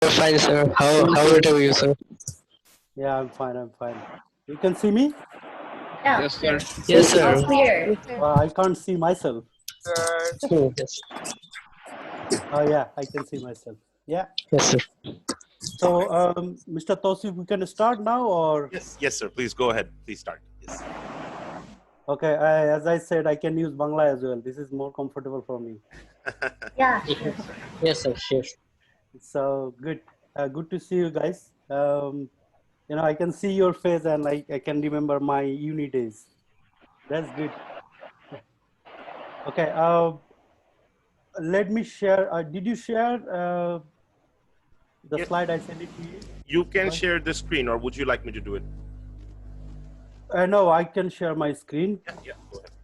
Fine, sir. How are you, sir? Yeah, I'm fine. I'm fine. You can see me? Yeah, Yes, sir. Yes, sir. all clear. I can't see myself. Yes, Oh yeah, I can see myself. Yeah. yes, sir. So, Mr. Tosif, we can start now, or Yes, sir. Please go ahead. Please start. Yes. okay? As I said, I can use Bangla as well. This is more comfortable for me. Yeah, sure. Yes, sir. Sure. So good. Good to see you guys. I can see your face, and I can remember my uni days. That's good. Okay. Let me share. Did you share the Yes. slide I sent it to you? You can share the screen, or would you like me to do it? No, I can share my screen. Yeah. Go ahead.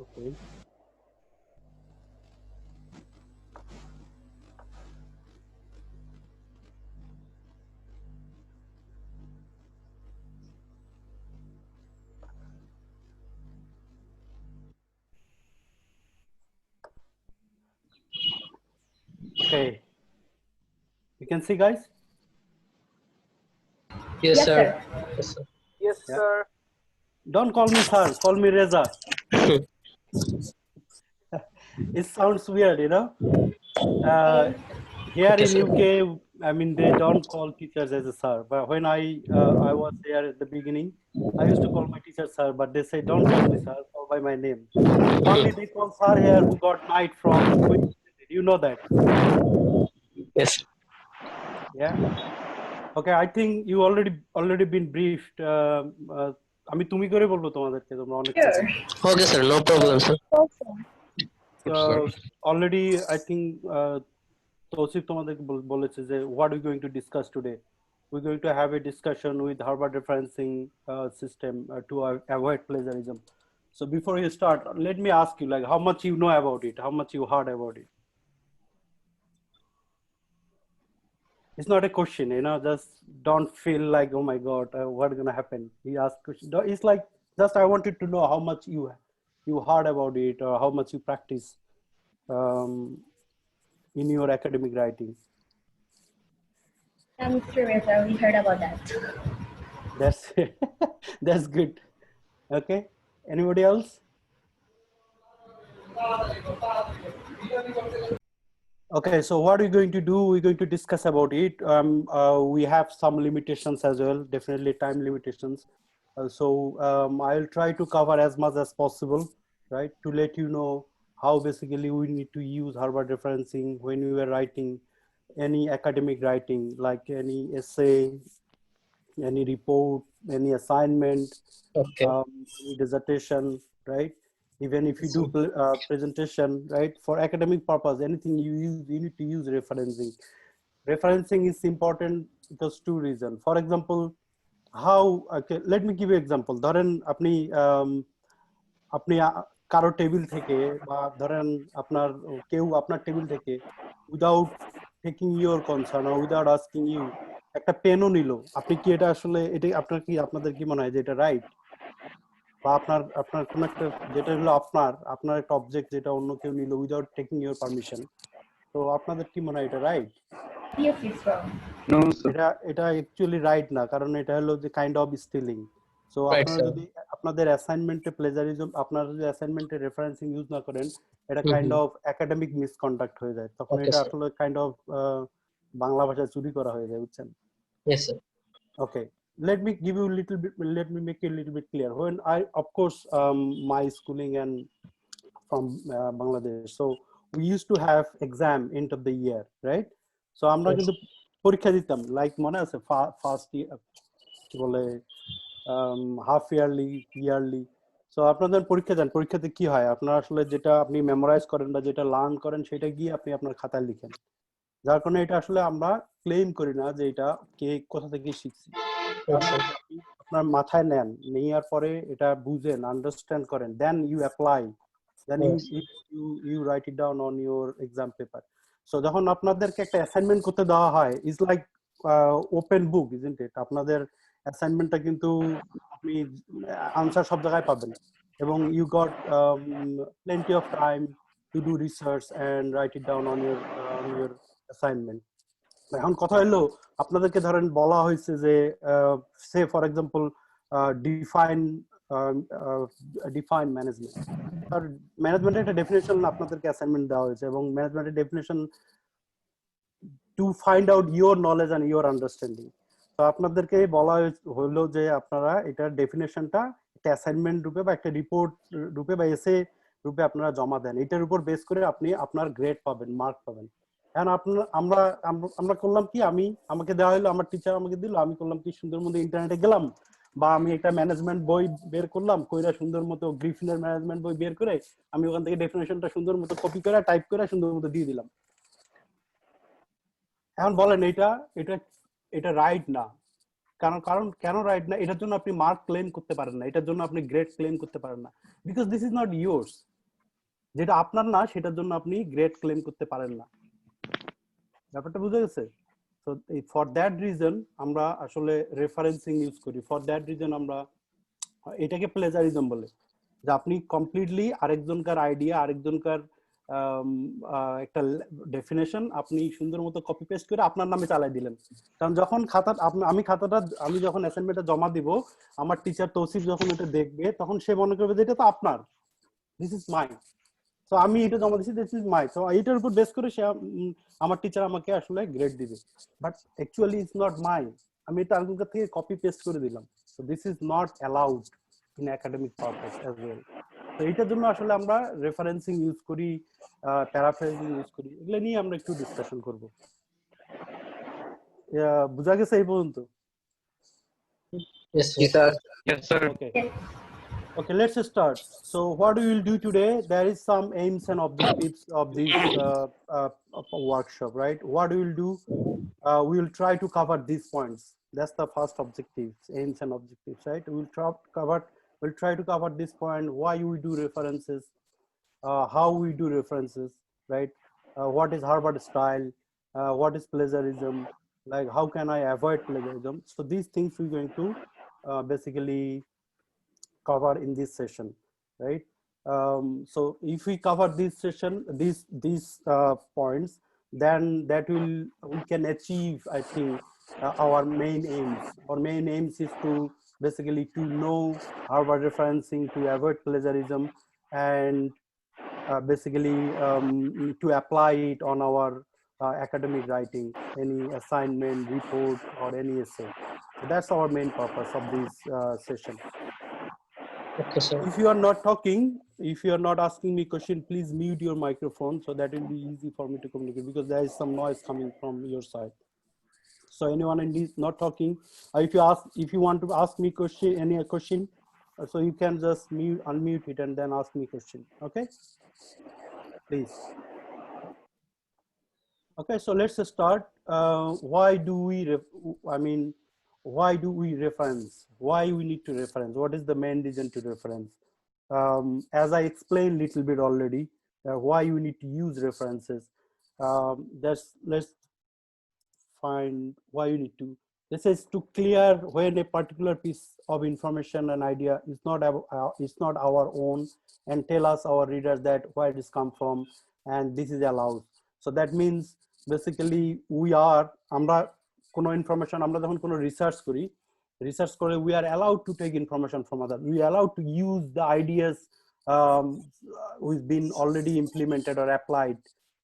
Okay. Okay. You can see, guys? Yes, Yes, sir. sir. Yes, sir. Yes, Yeah. sir. Don't call me sir, call me Reza. It sounds weird, Uh, here Okay, in sir. UK, I mean, they don't call teachers as a sir. But when I was there at the beginning, I used to call my teacher sir, but they say, don't call me sir, call by my name. Only they call sir here who got knight from Queen. You know that. Yes. Yeah. Okay, I think you already been briefed. আমি তুমি করে বলবো তোমাদেরকে তোমরা অনেক ছোট। Sure. Okay, sir. No problem, sir. Already I think Tosif তোমাদেরকে বলেছে যে what are we going to discuss today? We're going to have a discussion with Harvard referencing system to avoid plagiarism. So before you start, let me ask you, like, how much you know about it, how much you heard about it. It's not a question, just don't feel like, oh my God, what's going to happen? He asked question. It's like, just I wanted to know how much you heard about it, or how much you practice in your academic writing. I'm curious. We heard about that. That's that's good. Okay. Anybody else? Okay, so what we're going to do, we're going to discuss about it. We have some limitations as well, definitely time limitations. I'll try to cover as much as possible, right, to let you know how basically we need to use Harvard referencing when we were writing any academic writing, like any essay, any report, any assignment, Okay. any dissertation, right? Even if you do presentation, right, for academic purpose, anything you use, you need to use referencing. Referencing is important because two reasons. For example, okay, let me give you example. ধরেন আপনি আপনি কারো table থেকে বা ধরেন কেউ আপনার table থেকে without taking your concern or without asking you একটা পেনও নিল, আপনি কি এটা আসলে এটা আপনাদের কি মনে হয় যে এটা রাইট? বা আপনার কোন একটা যেটা হলো আপনার একটা অবজেক্ট যেটা অন্য কেউ নিল উইদাউট টেকিং ইউর পারমিশন, তো আপনাদের কি মনে হয় এটা right? Yes, it's wrong. No, sir. এটা অ্যাকচুয়ালি রাইট না, কারণ এটা হলো যে kind of stealing. So Right, আপনারা sir. যদি আপনাদের অ্যাসাইনমেন্টে প্লেজারিজম, আপনারা যদি অ্যাসাইনমেন্টে রেফারেন্সিং ইউজ না করেন, এটা কাইন্ড অফ একাডেমিক মিসকন্ডাক্ট হয়ে যায়, তখন Okay, এটা sir. আসলে কাইন্ড অফ বাংলা ভাষায় চুরি করা হয়ে যায়, বুঝছেন? Yes, sir. Okay, let me make it a little bit clear. When of course, my schooling and from Bangladesh, so we used to have exam end of the year, right? So আমরা Yes. কিন্তু পরীক্ষা দিতাম, like মনে আছে first year কি বলে half yearly. So আপনাদের পরীক্ষা দেন, পরীক্ষাতে কি হয়, আপনারা আসলে যেটা আপনি মেমোরাইজ করেন বা যেটা লার্ন করেন সেটা গিয়ে আপনি আপনার খাতায় লিখেন, যার কারণে এটা আসলে আমরা ক্লেম করি না যে এটা কে কোথা থেকে শিখছি। আপনার মাথায় নেন, নেওয়ার পরে এটা বুঝেন, আন্ডারস্ট্যান্ড করেন, then you apply, then you write it down on your exam paper. So যখন আপনাদেরকে একটা অ্যাসাইনমেন্ট করতে দেওয়া হয়, is like open book, isn't it? আপনাদের অ্যাসাইনমেন্টটা কিন্তু আপনি আনসার সব জায়গায় পাবেন, এবং you got plenty of time to do research and write it down on your assignment. এখন কথা হলো আপনাদেরকে ধরেন বলা হয়েছে যে সে for example define define management, আর ম্যানেজমেন্টের একটা ডেফিনেশন আপনাদেরকে অ্যাসাইনমেন্ট দেওয়া হয়েছে এবং ম্যানেজমেন্টের definition to find out your knowledge and your understanding. তো আপনাদেরকে বলা হলো যে আপনারা এটার ডেফিনেশনটা একটা অ্যাসাইনমেন্ট রূপে বা একটা রিপোর্ট রূপে বা এসে রূপে আপনারা জমা দেন, এটার উপর বেস করে আপনি আপনার গ্রেড পাবেন, মার্ক পাবেন। এখন আপনার আমরা আমরা করলাম কি, আমাকে দেওয়া হলো, আমার টিচার আমাকে দিল, আমি করলাম কি সুন্দর মতো ইন্টারনেটে গেলাম বা আমি একটা ম্যানেজমেন্ট বই বের করলাম, কইরা সুন্দর মতো গ্রিফিনের ম্যানেজমেন্ট বই বের করে আমি ওখান থেকে ডেফিনেশনটা সুন্দর মতো কপি করে টাইপ করে সুন্দর মতো দিয়ে দিলাম। এখন বলেন এটা এটা এটা রাইট না। কারণ কারণ কেন রাইট না? এটার জন্য আপনি মার্ক ক্লেম করতে পারেন না, এটার জন্য আপনি গ্রেড ক্লেম করতে পারেন না, because this is not yours. যেটা আপনার না সেটার জন্য আপনি গ্রেড ক্লেম করতে পারেন না। ব্যাপারটা বুঝে গেছে? তো ফর দ্যাট রিজন আমরা আসলে রেফারেন্সিং ইউজ করি। ফর দ্যাট রিজন আমরা এটাকে প্লেজারিজম বলে, যে আপনি কমপ্লিটলি আরেকজনকার আইডিয়া, আরেকজনকার একটা ডেফিনেশন আপনি সুন্দর মতো কপি পেস্ট করে আপনার নামে চালাই দিলেন। কারণ যখন আমি যখন অ্যাসাইনমেন্টটা জমা দিব, আমার টিচার তৌসিফ যখন এটা দেখবে তখন সে মনে করবে যে এটা তো আপনার, দিস ইজ মাই। তো আমি এটা জমা দিচ্ছি, দিস ইজ মাই। তো এটার উপর বেস করে সে আমার টিচার আমাকে আসলে গ্রেড দিবে, but actually it's not my. আমি এটা আরেকজনকার থেকে কপি পেস্ট করে দিলাম। So this is not allowed in academic purpose as well. তো এইটার জন্য আসলে আমরা রেফারেন্সিং ইউজ করি, প্যারাফ্রেজিং ইউজ করি, এগুলো নিয়ে আমরা একটু ডিসকাশন করব। বুঝা গেছে এই পর্যন্ত? Yes, Yes, sir. sir. Yes, sir. Okay. Yes. Okay, let's start. So what we will do today, there is some aims and objectives of this workshop, right? What we will do, we will try to cover these points. That's the first objective, aims and objectives, right? We'll try to cover this point, why we do references, how we do references, right? What is Harvard style, what is plagiarism, like how can I avoid plagiarism. So these things we're going to basically cover in this session, right? So if we cover this session, these points, then we can achieve, I think, our main aims. Our main aims is to basically to know Harvard referencing, to avoid plagiarism, and basically to apply it on our academic writing, any assignment, report, or any essay. So that's our main purpose of this session. Okay, sir. If you are not talking, if you are not asking me question, please mute your microphone, so that will be easy for me to communicate, because there is some noise coming from your side. So anyone in this not talking, if you want to ask me question, any question, so you can just unmute it and then ask me question. Okay, please. Okay, so let's start. Why do we reference? Why we need to reference? What is the main reason to reference? As I explained a little bit already, why you need to use references. Let's find why you need to. This is to clear when a particular piece of information and idea is not our own, and tell us, our readers, that where it is come from, and this is allowed. So that means basically আমরা কোনো information, আমরা যখন কোনো research করে, we are allowed to take information from others. We are allowed to use the ideas which been already implemented or applied,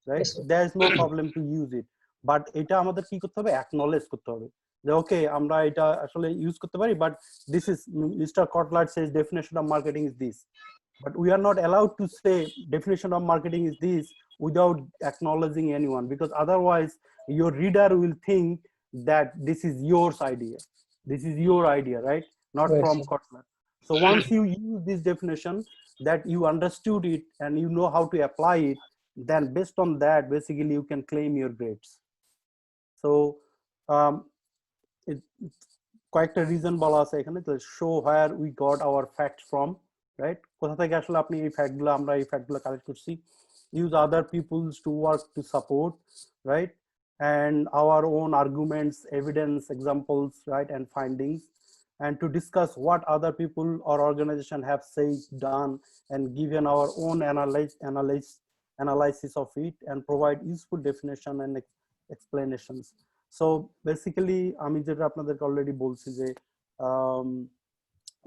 right? Yes, sir. There is no problem to use it, but এটা আমাদের কি করতে হবে, acknowledge করতে হবে যে ওকে আমরা এটা আসলে ইউজ করতে পারি, but this is, Mr. Kotler says definition of marketing is this, but we are not allowed to say definition of marketing is this without acknowledging anyone, because otherwise your reader will think that this is your idea, right? Not Right, from sir. Kotler. So once you use this definition, that you understood it and you know how to apply it, then based on that, basically you can claim your grades. So কয়েকটা reason বলা আছে এখানে, তো show where we got our facts from, right? কোথা থেকে আসলে আপনি এই ফ্যাক্টগুলো, আমরা এই ফ্যাক্টগুলো কালেক্ট করছি। Use other peoples to work to support, right? And our own arguments, evidence, examples, right, and findings, and to discuss what other people or organization have said, done, and given our own analysis of it, and provide useful definition and explanations. So basically আমি যেটা আপনাদেরকে already বলছি যে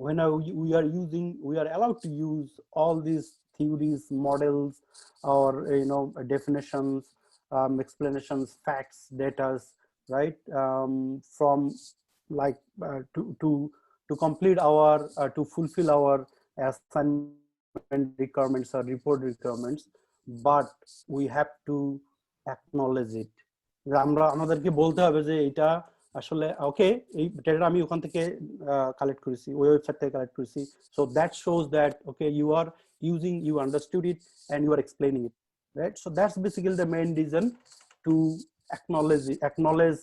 when we are allowed to use all these theories, models, or definitions, explanations, facts, data, right, from like to complete our to fulfill our assignment requirements or report requirements, but we have to acknowledge it. আমরা আমাদেরকে বলতে হবে যে এটা আসলে ওকে, এই data আমি ওখান থেকে কালেক্ট করেছি, ওই ওয়েবসাইট থেকে কালেক্ট করেছি, so that shows that okay you understood it and you are explaining it, right? So that's basically the main reason to acknowledge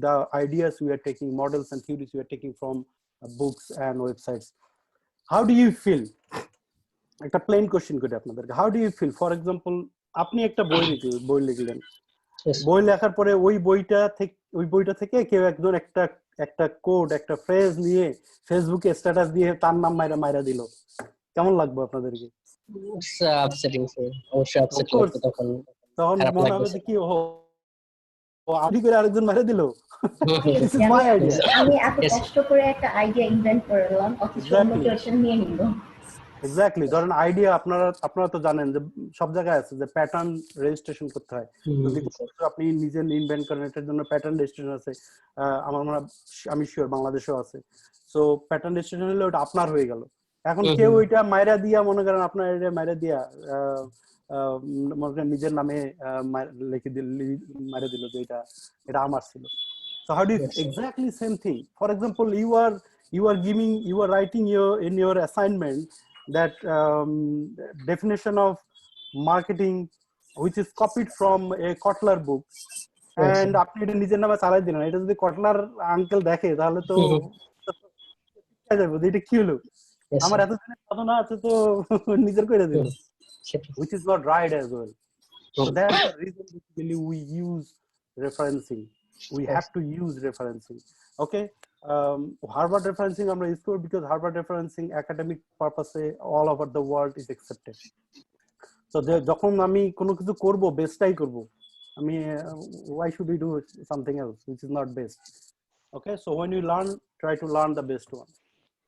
the ideas we are taking, models and theories we are taking from books and websites. How do you feel? একটা plain question করি আপনাদেরকে, how do you feel? For example আপনি একটা বই লিখলেন, বই লেখার পরে ওই বইটা থেকে কেউ একজন একটা কোড, একটা ফ্রেজ নিয়ে ফেসবুকে স্ট্যাটাস দিয়ে তার নাম মাইরা দিল, কেমন লাগবে আপনাদেরকে? আপসেটিং স্যার, অবশ্যই আপসেট লাগবে। তখন মনে হবে যে কি আমি করে আরেকজন মাইরা দিল, আমি এত কষ্ট করে একটা আইডিয়া ইনভেন্ট করলাম, অথচ অন্য কেউ এসে নিয়ে নিল। এক্স্যাক্টলি। ধরেন আইডিয়া আপনারা তো জানেন যে সব জায়গায় আছে যে প্যাটার্ন রেজিস্ট্রেশন করতে হয়। যদি আপনি নিজে ইনভেন্ট করেন এটার জন্য প্যাটার্ন রেজিস্ট্রেশন আছে, আমার মনে আমি শিওর বাংলাদেশেও আছে। সো প্যাটার্ন রেজিস্ট্রেশন হলে ওটা আপনার হয়ে গেল। এখন কেউ ওইটা মাইরা দিয়া, মনে করেন আপনার এটা মাইরা দিয়া মনে করেন নিজের নামে লিখে মাইরা দিল যে এটা আমার ছিল। So how do you exactly same thing? For example, you are writing in your assignment that definition of marketing which is copied from a Kotler book, and আপনি এটা নিজের নামে চালাই দিলেন। এটা যদি কটলার আঙ্কেল দেখে তাহলে তো এটা কি হলো, আমার এত দিনের সাধনা আছে তো নিজের করে দিল, which is not right as well. So that's the reason basically we use referencing. We have to use referencing. Okay, Harvard referencing আমরা ইউজ করি because Harvard referencing academic purpose all over the world is accepted. So যখন আমি কোনো কিছু করব বেস্টটাই করব, আমি why should we do something else which is not best? Okay, so when you learn, try to learn the best one.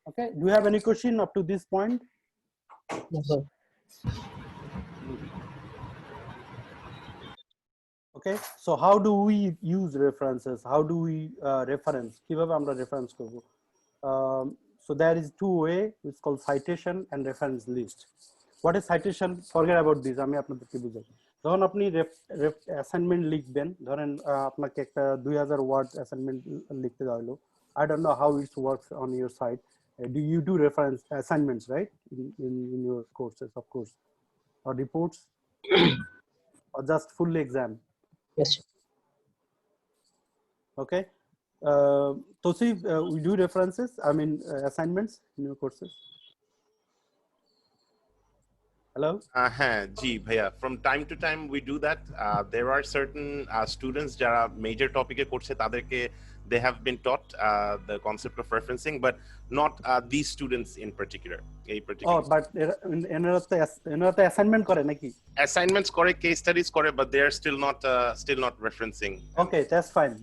Okay, do you have any question up to this point? No, sir. Okay, so how do we use references? How do we reference? কিভাবে আমরা reference করব? So there is two way. It's called citation and reference list. What is citation? Forget about this. আমি আপনাদেরকে বুঝাই। যখন আপনি assignment লিখবেন, ধরেন আপনাকে একটা 2000 ওয়ার্ড অ্যাসাইনমেন্ট লিখতে দেওয়া হলো, I don't know how it works on your side. Do you do reference assignments, right, in your courses, of course, or reports, or just full exam? Yes, sir. Okay, Tosif, we do references, I mean assignments in your courses? Hello? Ji, bhaiya. From time to time we do that. There are certain students jara major topic e korche taderke they have been taught the concept of referencing, but not these students in particular. Oh, but enora assignment kore naki? Assignments kore, case studies kore, but they are still not referencing. Okay, that's fine.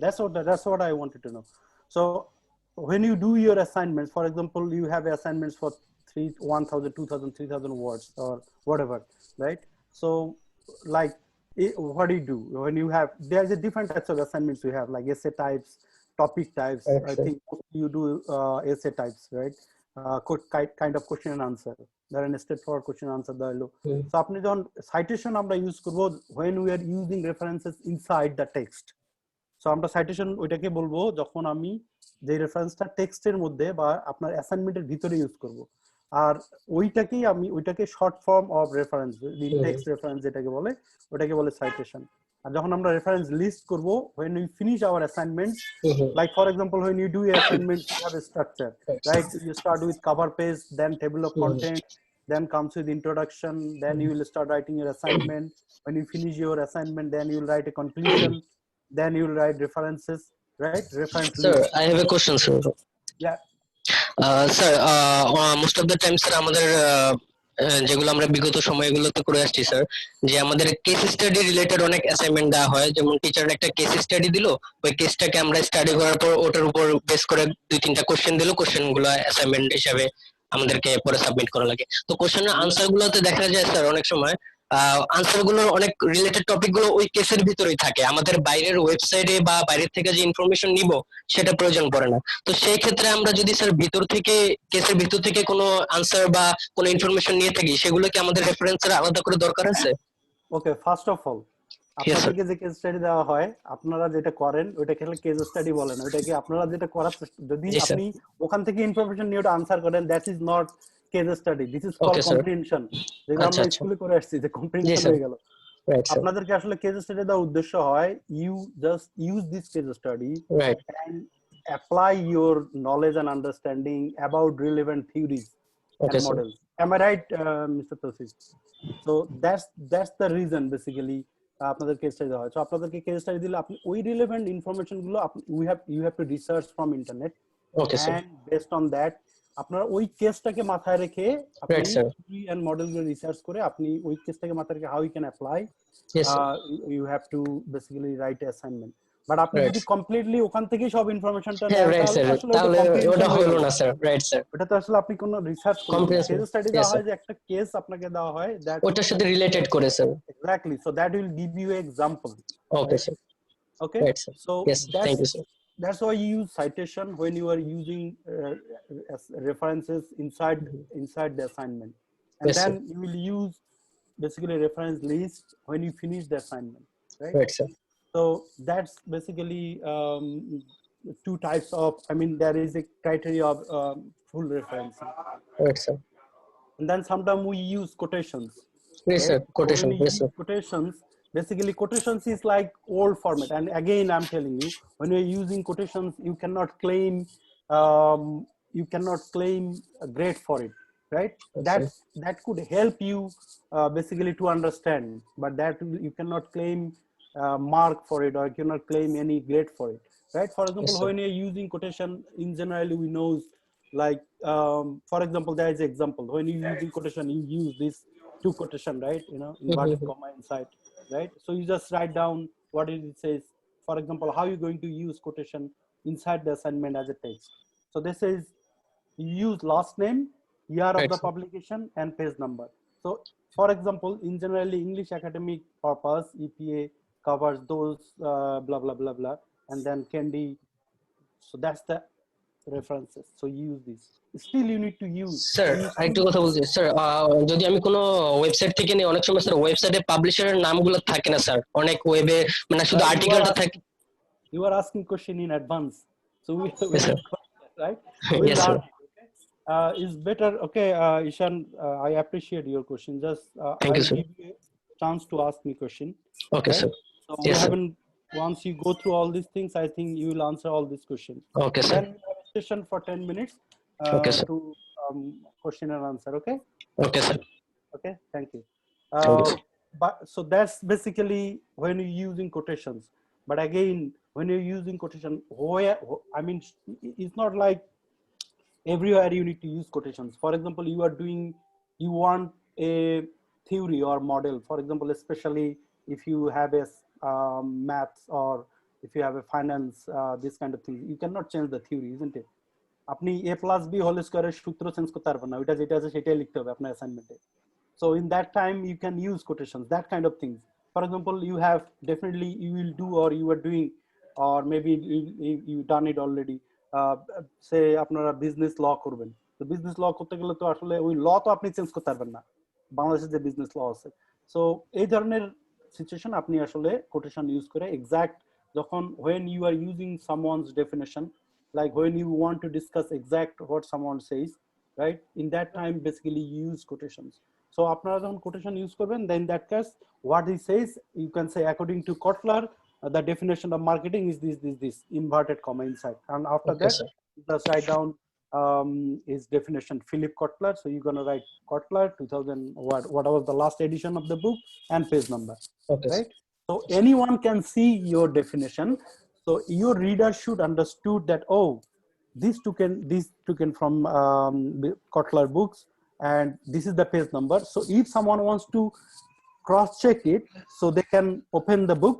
That's what I wanted to know. So when you do your assignments, for example, you have assignments for 1,000, 2,000, 3,000 words or whatever, right? So like what do you do when you have, there's a different types of assignments you have, like essay types, topic types. I think you do essay types, right? Kind of question and answer. There are straightforward question and answer dialogue. So আপনি যখন citation আমরা use করব when we are using references inside the text. So আমরা citation ওইটাকে বলবো যখন আমি যে রেফারেন্সটা টেক্সটের মধ্যে বা আপনার অ্যাসাইনমেন্টের ভিতরে ইউজ করব, আর ওইটাকে short form of reference, text reference যেটাকে বলে, ওটাকে বলে সাইটেশন। আর যখন আমরা রেফারেন্স লিস্ট করব when we finish our assignment, like for example when you do your assignment you have a structure, right? You start with cover page, then table of content, then comes with introduction, then you will start writing your assignment. When you finish your assignment, then you will write a conclusion, then you will write references, right? Reference Sir, list. I have a question, sir. Yeah. Sir, most of the time, sir, আমাদের যেগুলো আমরা বিগত সময়গুলোতে করে আসছি sir, যে আমাদের case study related অনেক অ্যাসাইনমেন্ট দেওয়া হয়। যেমন টিচার একটা কেস স্টাডি দিল, ওই কেসটাকে আমরা স্টাডি করার পর ওটার উপর বেস করে 2-3টা কোশ্চেন দিল, কোশ্চেন গুলো অ্যাসাইনমেন্ট হিসাবে আমাদেরকে পরে সাবমিট করা লাগে। তো কোশ্চেনের আনসার গুলোতে দেখা যায় স্যার অনেক সময় আনসার গুলোর অনেক রিলেটেড টপিক গুলো ওই কেসের ভিতরেই থাকে, আমাদের বাইরের ওয়েবসাইটে বা বাইরের থেকে যে ইনফরমেশন নিব সেটা প্রয়োজন পড়ে না। তো সেই ক্ষেত্রে আমরা যদি স্যার ভিতর থেকে, কেসের ভিতর থেকে কোনো আনসার বা কোনো ইনফরমেশন নিয়ে থাকি, সেগুলো কি আমাদের রেফারেন্সের আলাদা করে দরকার আছে? ওকে, ফার্স্ট অফ অল আপনাদেরকে যে কেস স্টাডি দেওয়া হয়, আপনারা যেটা করেন ওইটাকে কেস স্টাডি বলে না। ওইটাকে আপনারা যেটা করার যদি আপনি ওখান থেকে ইনফরমেশন নিয়ে ওটা আনসার করেন, that is not case study, this is called comprehension. যেটা আমরা স্কুলে করে আসছি, যে কম্প্রিহেনশন হয়ে গেল। আপনাদেরকে আসলে কেস স্টাডি দেওয়ার উদ্দেশ্য হয়, you just use this case study and apply your knowledge and understanding about relevant theories and models. Am I right, Mr. Tosis? So that's the reason basically আপনাদের কেস স্টাডি দেওয়া হয়। So আপনাদেরকে case study দিলে আপনি ওই relevant information গুলো you have to research from internet, and based on that আপনারা ওই কেসটাকে মাথায় রেখে আপনি থিওরি এন্ড মডেল গুলো রিসার্চ করে আপনি ওই কেসটাকে মাথায় রেখে how you can apply, you have to basically write assignment. But আপনি যদি কমপ্লিটলি ওখান থেকে সব ইনফরমেশনটা নেন, তাহলে ওটা হলো না স্যার। রাইট স্যার, ওটা তো আসলে আপনি কোনো রিসার্চ করেন। কেস স্টাডি দেওয়া হয় যে একটা কেস আপনাকে দেওয়া হয়, দ্যাট ওটার সাথে রিলেটেড করে sir. Exactly, so that will give you example. Okay sir, okay, so thank you sir. That's why you use citation when you are using references inside the assignment, and then you will use basically reference list when you finish the assignment, right? Right, sir. So that's basically two types of, I mean, there is a criteria of full reference. Right, sir. And then sometimes we use quotations. Yes, sir. Quotation. Yes, sir. Quotations, basically quotations is like old format. And again, I'm telling you, when you're using quotations, you cannot claim a grade for it, right? Yes, that could help you basically to understand, but that you cannot claim mark for it, or you cannot claim any grade for it, right? For example, yes, when you're using quotation, in general we know, like for example, there is example when you're using quotation, you use this two quotation, right? You know, inverted comma inside, right? So you just write down what it says. For example, how you're going to use quotation inside the assignment as a text. So this is, you use last name, year of the publication, and page number. So for example, in generally English academic purpose, EPA covers those blah blah blah blah, and then Candy. So that's the references. So use this. Still you need to use. Sir আরেকটু কথা বলছি sir, যদি আমি কোনো website থেকে নিই, অনেক সময় স্যার ওয়েবসাইটে পাবলিশারের নামগুলো থাকে না স্যার, অনেক ওয়েবে মানে শুধু আর্টিকেলটা থাকে। You are asking question in advance, so we right? Yes, sir. Is better. Okay, Ishan, I appreciate your question. Just thank you, sir. Give you a chance to ask me question. Okay, right? sir. So Yes, we sir. haven't, once you go through all these things, I think you will answer all these questions. Okay, sir. Then we have a session for 10 minutes Okay, sir. to question and answer. Okay. Okay, sir. Okay, thank you. Thank you, sir. But so that's basically when you're using quotations. But again, when you're using quotation, where, I mean, it's not like everywhere you need to use quotations. For example, you want a theory or model. For example, especially if you have a maths, or if you have a finance, this kind of thing, you cannot change the theory, isn't it? আপনি a plus b whole square সূত্র change করতে পারবেন না, ওটা যেটা আছে সেটাই লিখতে হবে আপনার অ্যাসাইনমেন্টে। So in that time you can use quotations, that kind of things. For example, you have definitely, you will do, or you are doing, or maybe you done it already, say আপনারা business ল করবেন, তো business ল করতে গেলে তো আসলে ওই ল তো আপনি চেঞ্জ করতে পারবেন না, বাংলাদেশে যে বিজনেস ল আছে। সো এই ধরনের সিচুয়েশন আপনি আসলে কোটেশন ইউজ করে এক্সাক্ট, যখন when you are using someone's definition, like when you want to discuss exact what someone says, right? In that time basically you use quotations. So আপনারা যখন quotation use করবেন, then that case what he says, you can say according to Kotler, the definition of marketing is this inverted comma inside, and after that just write down his definition, Philip Kotler. So you're going to write Kotler 2000, what was the last edition of the book, and page number. Okay, right? So anyone can see your definition, so your reader should understood that, oh, this taken from Kotler books, and this is the page number. So if someone wants to cross check it, so they can open the book,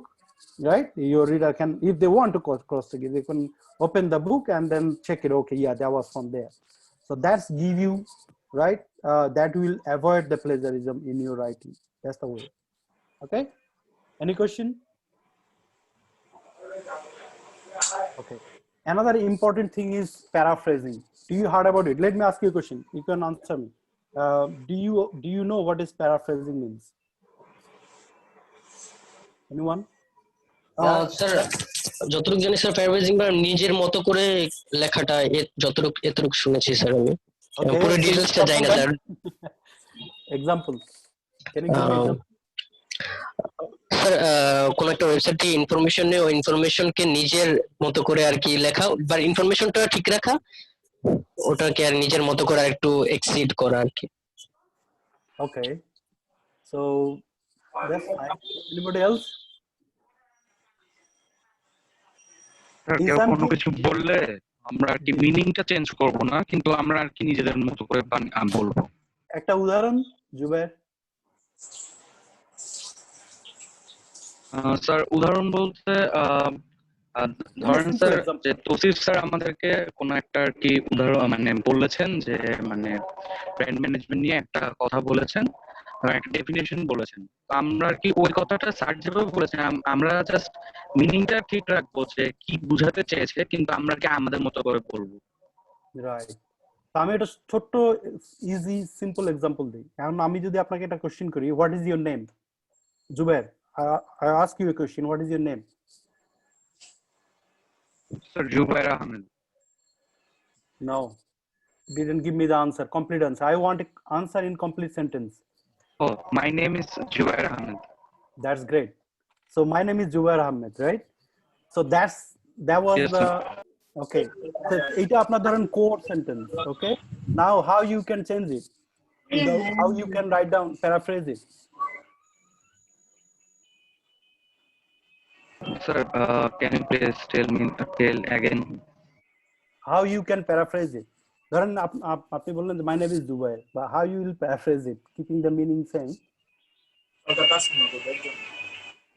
right? Your reader can, if they want to cross check it, they can open the book and then check it. Okay, yeah, that was from there. So that's give you, right? That will avoid the plagiarism in your writing. That's the way. Okay. Any question? Okay. Another important thing is paraphrasing. Do you heard about it? Let me ask you a question. You can answer me. Do you know what is paraphrasing means? Anyone? Sir যতটুকু জানি sir paraphrasing বা নিজের মতো করে লেখাটা যতটুকু এতটুকু শুনেছি স্যার আমি Okay. পুরো So ডিটেইলসটা জানি না sir example. Can you give me example? Sir কোন একটা ওয়েবসাইট থেকে ইনফরমেশন নিয়ে ওই ইনফরমেশনকে নিজের মতো করে আর কি লেখা বা ইনফরমেশনটা ঠিক রাখা ওটাকে আর নিজের মতো করে একটু এক্সিড করা আর কি Okay. So that's fine. Anybody else? কেউ কোনো কিছু বললে আমরা আর কি মিনিংটা চেঞ্জ করব না, কিন্তু আমরা আর কি নিজেদের মতো করে বলবো। একটা উদাহরণ জুবায়ের। স্যার উদাহরণ বলতে ধরেন স্যার যে তৌসিফ স্যার আমাদেরকে কোনো একটা আর কি উদাহরণ মানে বলেছেন যে মানে ব্র্যান্ড ম্যানেজমেন্ট নিয়ে একটা কথা বলেছেন, একটা ডেফিনেশন বলেছেন। আমরা আর কি ওই কথাটা স্যার যেভাবে বলেছেন আমরা জাস্ট মিনিংটা ঠিক রাখবো যে কি বুঝাতে চেয়েছে, কিন্তু আমরা কি আমাদের মতো করে বলবো। রাইট। আমি একটা ছোট্ট ইজি সিম্পল এক্সাম্পল দিই। এখন আমি যদি আপনাকে একটা কোশ্চেন করি, what is your name? Zubair, I ask you a question, what is your name? Sir, Jubair Ahmed. No, didn't give me the answer, complete answer. I want an answer in complete sentence. Oh, my name is Jubair Ahmed. That's great. So my name is Jubair Ahmed, right? So that was yes, the sir. Okay. So এটা আপনার ধরেন core sentence. Okay. Now how you can change it? How you can write down, paraphrase it? Sir, can you please tell again? How you can paraphrase it? ধরেন আপনি বললেন my name is Jubair, but how you will paraphrase it, keeping the meaning same?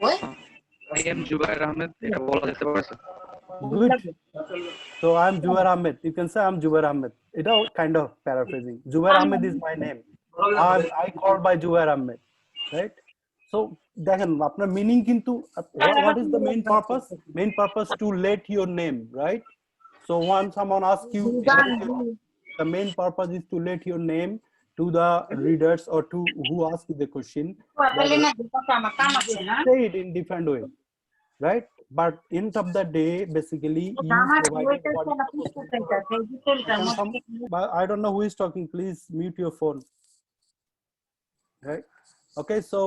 What? I am Jubair Ahmed. এটা বলা যেতে পারে sir. Good. So I'm Jubair Ahmed. You can say I'm Jubair Ahmed. It's kind of paraphrasing. Jubair Ahmed is my name. I called by Jubair Ahmed, right? So দেখেন আপনার meaning কিন্তু what is the main purpose? Main purpose to let your name, right? So when someone asks you, the main purpose is to let your name to the readers or to who ask you the question. Say it in different way, right? But end of the day, basically, you provide I don't know who is talking. Please mute your phone. Right? Okay, so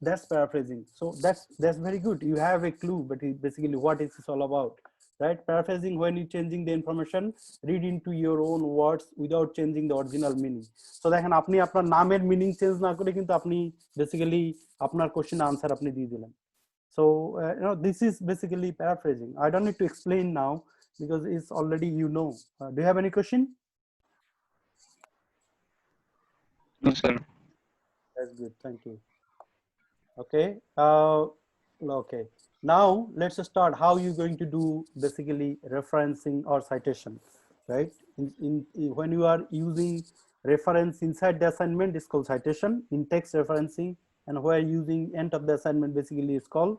that's paraphrasing. So that's very good. You have a clue, but basically, what is this all about? Right? Paraphrasing, when you changing the information, read into your own words without changing the original meaning. So দেখেন আপনি আপনার নামের meaning change না করে কিন্তু আপনি basically আপনার question answer আপনি দিয়ে দিলেন। So this is basically paraphrasing. I don't need to explain now because it's already do you have any question? No, sir. That's good, thank you. Okay, okay. Now let's start how you're going to do basically referencing or citation, right? When you are using reference inside the assignment, it's called citation. In text referencing, and where using end of the assignment, basically it's called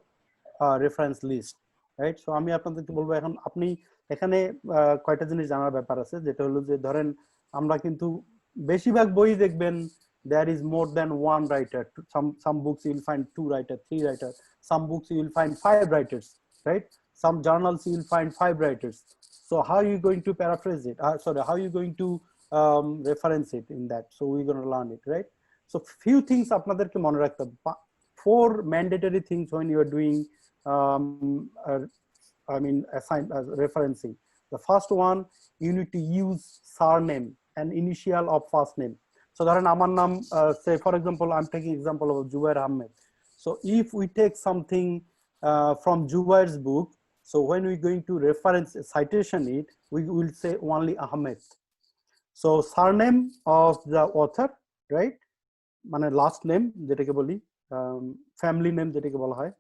reference list, right? So আমি আপনাদেরকে বলবো এখন আপনি এখানে কয়টা জিনিস জানার ব্যাপার আছে, যেটা হলো যে ধরেন আমরা কিন্তু বেশিরভাগ বই দেখবেন there is more than one writer. Some books you will find 2 writers, 3 writers. Some books you will find 5 writers, right? Some journals you will find 5 writers. So how are you going to paraphrase it? Sorry, how are you going to reference it in that? So we're going to learn it, right? So few things আপনাদেরকে মনে রাখতে হবে, 4 mandatory things when you are doing referencing. The first one, you need to use surname and initial of first name. So ধরেন আমার নাম, say for example, I'm taking example of Jubair Ahmed. So if we take something from Jubair's book, so when we're going to reference citation it, we will say only Ahmed. So surname of the author, right? মানে last name যেটাকে বলি, family name যেটাকে বলা হয়।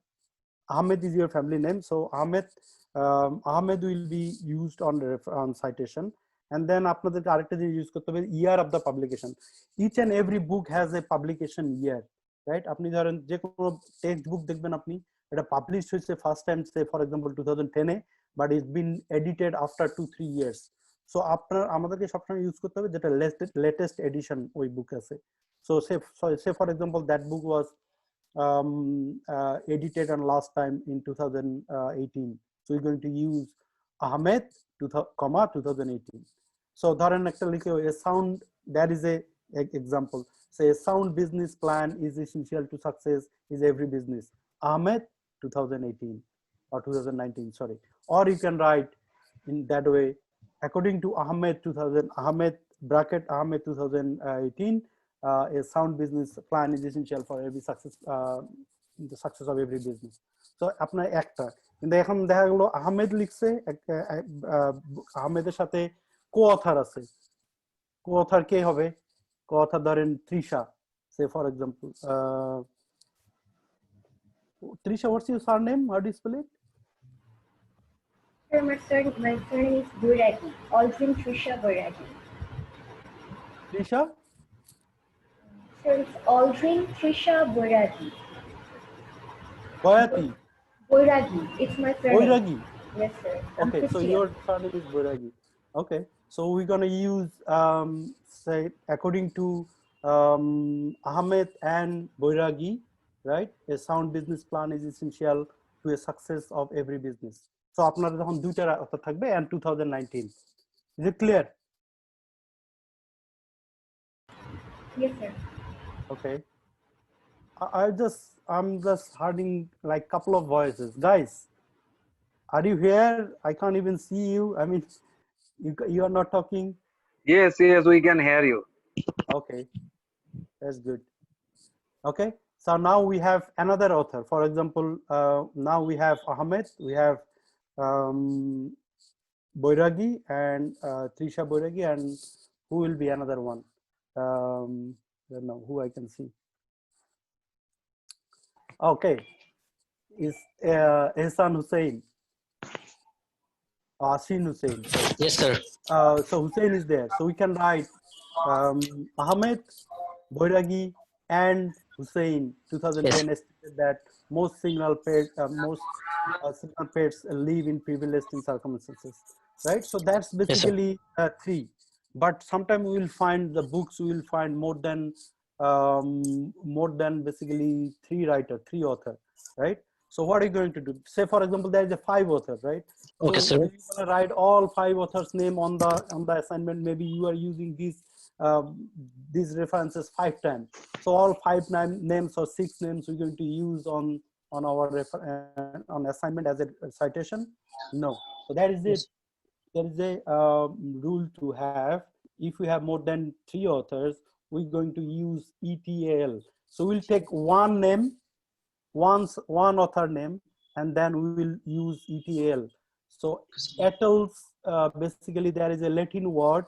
Ahmed is your family name, so Ahmed will be used on citation. And then আপনাদেরকে আরেকটা জিনিস use করতে হবে, year of the publication. Each and every book has a publication year, right? আপনি ধরেন যে কোনো টেক্সট বুক দেখবেন আপনি, এটা পাবলিশ হয়েছে first time say for example 2010 A, but it's been edited after 2-3 years. So আমাদেরকে সবসময় ইউজ করতে হবে যেটা লেটেস্ট এডিশন ওই বুক আছে। So say for example that book was edited on last time in 2018, so we're going to use Ahmed 2018. So ধরেন একটা লিখে a sound, that is a example, say a sound business plan is essential to success is every business, Ahmed 2018 or 2019, sorry. Or you can write in that way, according to Ahmed bracket Ahmed 2018, a sound business plan is essential for every success, the success of every business. So আপনার একটা, কিন্তু এখন দেখা গেল আহমেদ লিখছে, আহমেদের সাথে co-author আছে, co-author কে হবে? Co-author ধরেন Trisha, say for example, Trisha, what's your surname? How do you spell it? Sir, my surname is Boiragi. Aldrin Trisha Boiragi. Trisha? Sir, it's Aldrin Trisha Boiragi. Boyati. Boiragi. It's my surname. Boiragi. Yes, sir. Okay, so your surname is Boiragi. Okay, so we're gonna use say according to Ahmed and Boiragi, right? A sound business plan is essential to a success of every business. So আপনার যখন দুইটা অর্থ থাকবে and 2019. Is it clear? Yes, sir. Okay. I'm just hearing like couple of voices. Guys, are you here? I can't even see you. I mean, you are not talking. Yes, we can hear you. Okay, that's good. Okay, so now we have another author. For example, now we have Ahmed, we have Boiragi and Trisha Boiragi, and who will be another one? I don't know who I can see. Okay, is Ehsan Hussain, Asin Hussain. Yes, sir. So Hussain is there, so we can write Ahmed, Boiragi, and Hussain 2010 estimated that most signal pairs live in privileged circumstances, right? So that's basically three. But sometimes we will find the books, we will find more than basically three author, right? So what are you going to do? Say for example there is a 5 author, right? Okay, so sir. if you want to write all 5 authors name on the assignment, maybe you are using these references 5 times, so all 5 names or 6 names we're going to use on our on assignment as a citation? No. So that is it. There is a rule to have. If we have more than 3 authors, we're going to use ETAL. So we'll take one name, one author name, and then we will use ETAL. So etals, basically there is a Latin word,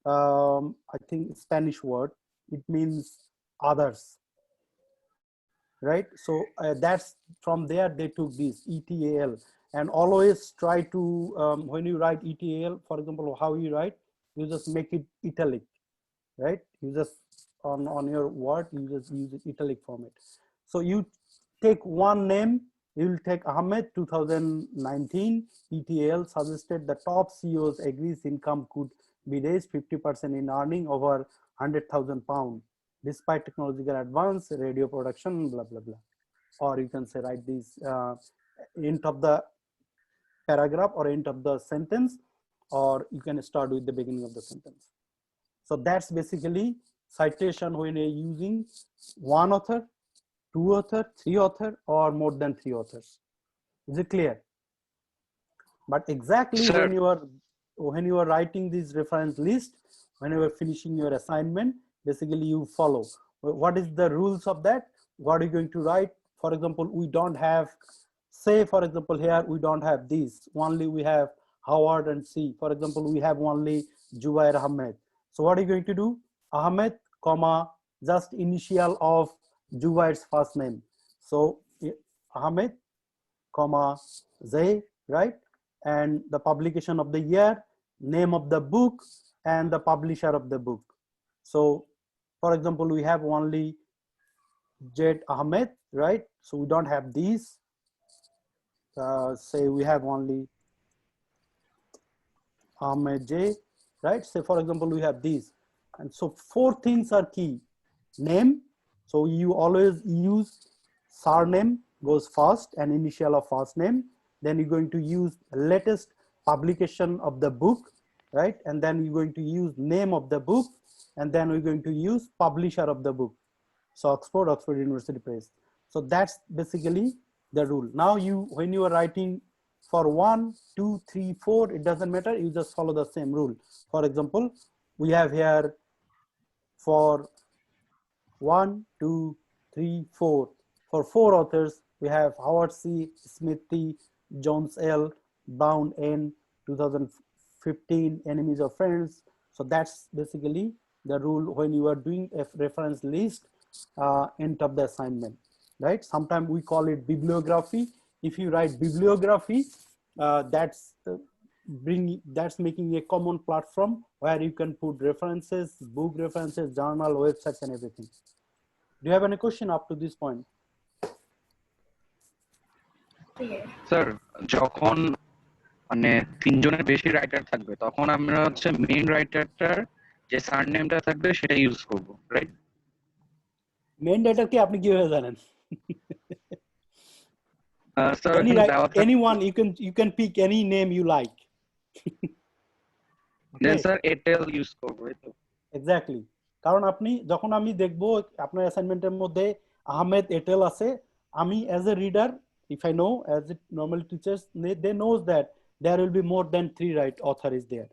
I think Spanish word, it means others, right? So that's from there they took this ETAL. And always try to when you write ETAL, for example, how you write, you just make it italic, right? You just on your word you just use it italic format. So you take one name, you will take Ahmed 2019 ETAL suggested the top CEOs agrees income could be raised 50% in earning over 100,000 pounds despite technological advance, radio production, blah blah blah. Or you can say write this end of the paragraph or end of the sentence, or you can start with the beginning of the sentence. So that's basically citation when you're using one author, 2 author, 3 author, or more than 3 authors. Is it clear? But exactly Sir. when you are writing this reference list, when you are finishing your assignment, basically you follow what is the rules of that. What are you going to write? For example, we don't have, say for example here we don't have these, only we have Howard and C. For example, we have only Jubair Ahmed. So what are you going to do? Ahmed, comma, just initial of Jubair's first name. So Ahmed, comma, Zay, right? And the publication of the year, name of the book, and the publisher of the book. So for example, we have only Jed Ahmed, right? So we don't have these. Say we have only Ahmed J, right? Say for example, we have these. And so 4 things are key. Name, so you always use surname goes first and initial of first name. Then you're going to use latest publication of the book, right? And then you're going to use name of the book, and then we're going to use publisher of the book. So Oxford University Press. So that's basically the rule. Now when you are writing for 1, 2, 3, 4, it doesn't matter, you just follow the same rule. For example, we have here for 1, 2, 3, 4. For 4 authors, we have Howard C, Smith T, Jones L, Brown N, 2015, Enemies of Friends. So that's basically the rule when you are doing a reference list, end of the assignment, right? Sometimes we call it bibliography. If you write bibliography, that's making a common platform where you can put references, book references, journal, websites, and everything. Do you have any question up to this point? Sir যখন মানে 3 জনের বেশি writer থাকবে তখন আমরা হচ্ছে main রাইটারটার যে সারনেমটা থাকবে সেটা ইউজ করব, রাইট? মেইন রাইটার কি আপনি কিভাবে জানেন? Sir anyone, you can pick any name you like. Then sir এটেল ইউজ করব, তো এক্স্যাক্টলি, কারণ আপনি যখন আমি দেখব আপনার অ্যাসাইনমেন্টের মধ্যে আহমেদ এটেল আছে, আমি as a reader, if I know, as it normally teachers, they knows that there will be more than 3 right author is there.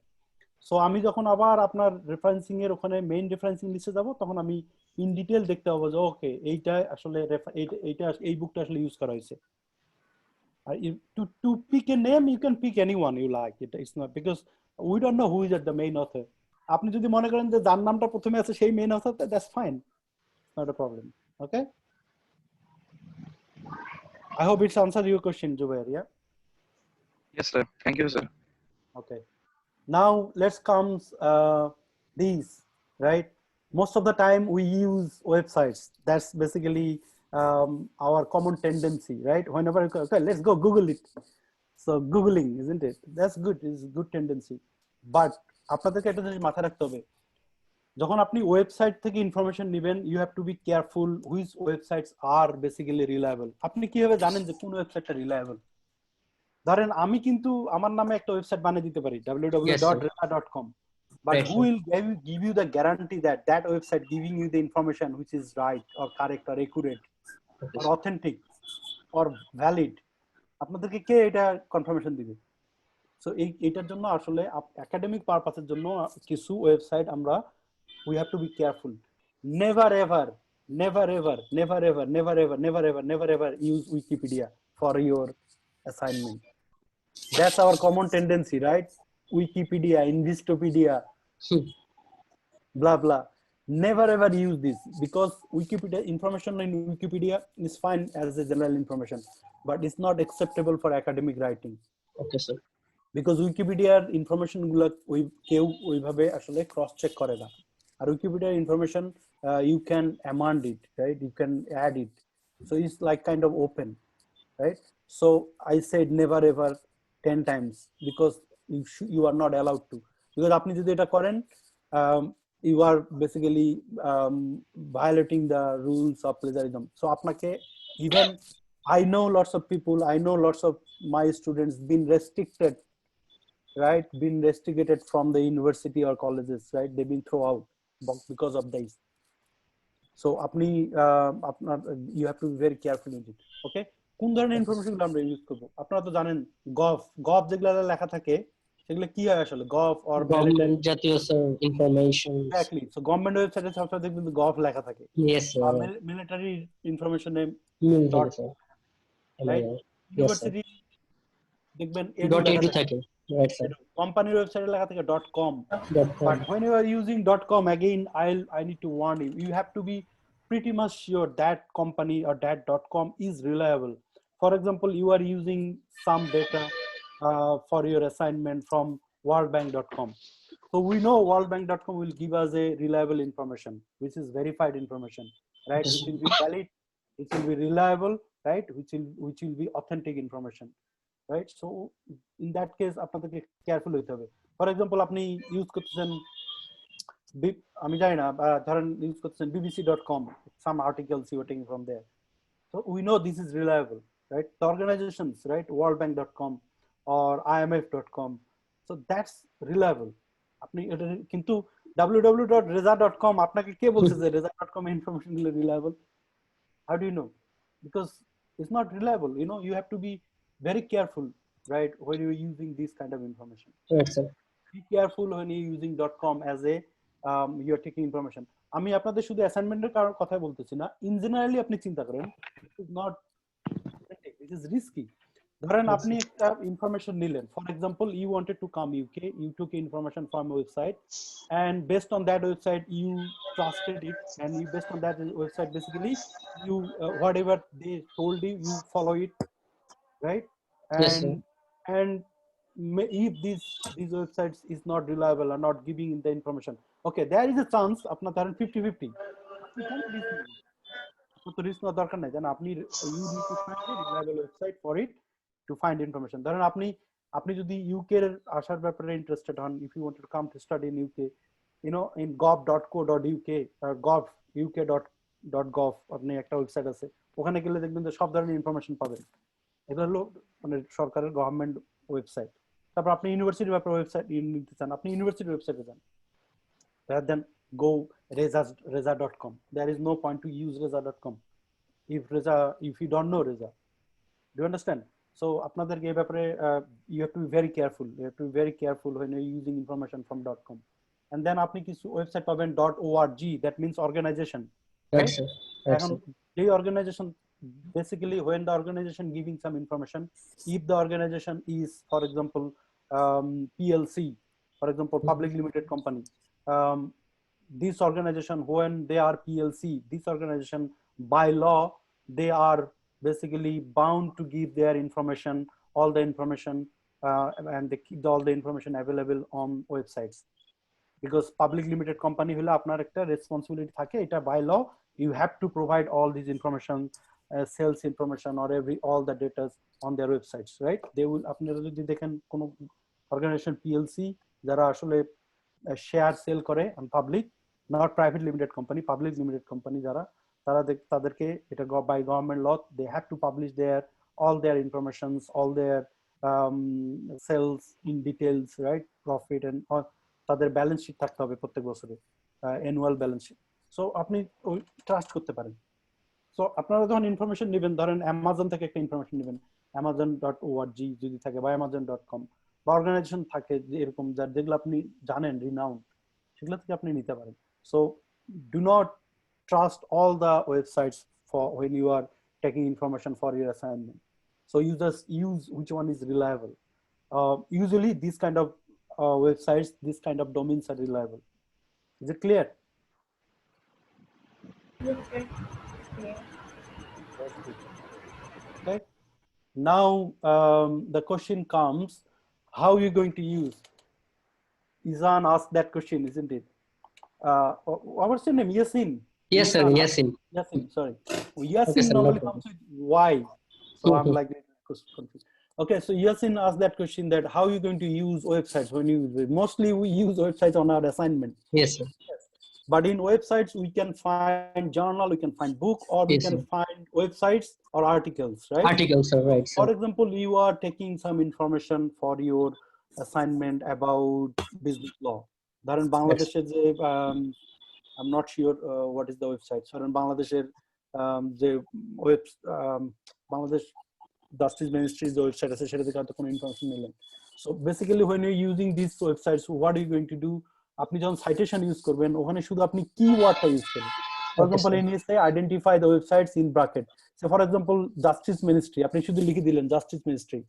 So আমি যখন আবার আপনার রেফারেন্সিং এর ওখানে মেইন রেফারেন্সিং লিস্টে যাব, তখন আমি ইন ডিটেইল দেখতে পাবো যে ওকে এইটা আসলে এইটা এই বুকটা আসলে ইউজ করা হয়েছে। আর to pick a name, you can pick anyone you like. It's not because we don't know who is the main author. আপনি যদি মনে করেন যে যার নামটা প্রথমে আছে সেই main author, that's fine, not a problem. Okay, I hope it's answered your question, Jubair. Yeah. Yes sir, thank you sir. Okay, now let's come these, right? Most of the time we use websites. That's basically our common tendency, right? Whenever okay, let's go Google it. So googling, isn't it? That's good, it's a good tendency. But আপনাদেরকে একটা জিনিস মাথায় রাখতে হবে, যখন আপনি website থেকে information নেবেন, you have to be careful which websites are basically reliable. আপনি কিভাবে জানেন যে কোন ওয়েবসাইটটা রিলায়েবল? ধরেন আমি কিন্তু আমার নামে একটা ওয়েবসাইট বানিয়ে দিতে পারি www.rela.com, but who will give you the guarantee that that website giving you the information which is right or correct or accurate or authentic or valid? আপনাদেরকে কে এটা কনফার্মেশন দিবে? সো এইটার জন্য আসলে একাডেমিক পারপাসের জন্য কিছু ওয়েবসাইট আমরা we have to be careful. Never ever use Wikipedia for your assignment. That's our common tendency, right? Wikipedia, Investopedia, blah blah. Never ever use this, because Wikipedia information in Wikipedia is fine as a general information, but it's not acceptable for academic writing. Okay sir. Because Wikipedia information গুলো কেউ ওইভাবে আসলে cross check করে না। আর Wikipedia information you can amend it, right? You can add it, so it's like kind of open, right? So I said never ever 10 times, because you are not allowed to, because আপনি যদি এটা করেন you are basically violating the rules of plagiarism. So আপনাকে, even I know lots of people, I know lots of my students been restricted, right? Been restricted from the university or colleges, right? They've been thrown out because of this. So আপনি you have to be very careful with it. Okay, কোন ধরনের information আমরা use করব? আপনারা তো জানেন gov যেগুলো লেখা থাকে সেগুলো কি হয় আসলে? গভ অর গভর্নমেন্ট জাতীয় sir information. Exactly, so government ওয়েবসাইটে সবসময় দেখবেন গভ লেখা থাকে। Yes sir. Military information dot right, university দেখবেন ডট এডু থাকে। Right, sir. কোম্পানির ওয়েবসাইটে লেখা থাকে .com, .com. but when you are using .com, again I need to warn you, you have to be pretty much sure that company or that .com is reliable. For example, you are using some data for your assignment from worldbank.com. So we know worldbank.com will give us a reliable information, which is verified information, right? Which will be valid, which will be reliable, right? Which will be authentic information, right? So in that case আপনাদেরকে careful হতে হবে. For example, আপনি use করতেছেন আমি জানি না ধরেন use করতেছেন bbc.com, some articles you are taking from there. So we know this is reliable, right? The organizations, right? worldbank.com or imf.com. So that's reliable. আপনি এটা কিন্তু www.reza.com আপনাকে কে বলছে যে reza.com information is reliable? How do you know? Because it's not reliable. You know, you have to be very careful, right, when you're using this kind of information. Right, sir. Be careful when you're using .com as a you're taking information. আমি আপনাদের শুধু অ্যাসাইনমেন্টের কারণ কথা বলতেছি না, in generally আপনি চিন্তা করেন it is not authentic, it is risky. ধরেন আপনি একটা ইনফরমেশন নিলেন, for example you wanted to come UK, you took information from website and based on that website you trusted it, and you based on that website basically you whatever they told you, you follow it, right? Yes, sir. And if these websites is not reliable or not giving the information, okay, there is a chance আপনার ধরেন 50-50 আপনি কেন risk নেবেন? আপনার তো risk নেওয়ার দরকার নাই, জানেন আপনি you need to find a reliable website for it to find information. ধরেন আপনি যদি ইউকে এর আসার ব্যাপারে ইন্টারেস্টেড হন, if you want to come to study in UK, you know, in gov.co.uk or gov.uk.gov আপনি একটা ওয়েবসাইট আছে, ওখানে গেলে দেখবেন যে সব ধরনের ইনফরমেশন পাবেন। এটা হলো মানে সরকারের গভর্নমেন্ট ওয়েবসাইট। তারপর আপনি ইউনিভার্সিটির ব্যাপারে ওয়েবসাইট নিতে চান, আপনি ইউনিভার্সিটির ওয়েবসাইটে যান, rather than go reza.com. There is no point to use reza.com if you don't know Reza. Do you understand? So আপনাদেরকে এই ব্যাপারে you have to be very careful. You have to be very careful when you're using information from .com. And then আপনি কিছু website পাবেন .org, that means organization, Right, right? sir. Right, এখন sir. the organization, basically when the organization giving some information, if the organization is, for example, PLC, for example, public limited company, this organization, when they are PLC, this organization by law they are basically bound to give their information, all the information, and they keep all the information available on websites, because public limited company হলে আপনার একটা responsibility থাকে, এটা by law you have to provide all these information, sales information or all the data on their websites, right? They will, আপনারা যদি দেখেন কোন organisation PLC যারা আসলে শেয়ার সেল করে on public, not private limited company, public limited company যারা, তাদেরকে এটা by government law they have to publish all their informations, all their sales in details, right? Profit and all, তাদের balance sheet থাকতে হবে প্রত্যেক বছরে, annual balance sheet. So আপনি trust করতে পারেন। সো আপনারা যখন ইনফরমেশন নেবেন, ধরেন অ্যামাজন থেকে একটা ইনফরমেশন নেবেন, amazon.org যদি থাকে বা amazon.com, বা অর্গানাইজেশন থাকে এরকম যেগুলো আপনি জানেন রিনাউন্ড, সেগুলো থেকে আপনি নিতে পারেন। So do not trust all the websites for when you are taking information for your assignment. So you just use which one is reliable. Usually these kind of websites, this kind of domains are reliable. Is it clear? Yes, sir. Yeah. Okay. Now the question comes, how are you going to use? Izan asked that question, isn't it? What's your name? Yasin. Yes, sir. Yasin. Yasin, sorry. Yasin Okay, sir, no normally problem. comes with why. So I'm like confused. Okay, so Yasin asked that question, that how are you going to use websites when you use it? Mostly we use websites on our assignment. Yes, sir. But in websites we can find journal, we can find book, or we Yes, can sir. find websites or articles, right? Articles, sir. Right, For sir. example, you are taking some information for your assignment about business law. Dharan Bangladesher je I'm not sure what is the website. So in Bangladesher je Bangladesh Justice Ministry's website আছে, সেটা থেকে হয়তো কোনো information নিলেন। So basically when you're using these websites, what are you going to do? আপনি যখন citation use করবেন, ওখানে শুধু আপনি কিওয়ার্ডটা ইউজ করবেন। For example, in say identify the websites in bracket. So for example, Justice Ministry, আপনি শুধু লিখে দিলেন Justice Ministry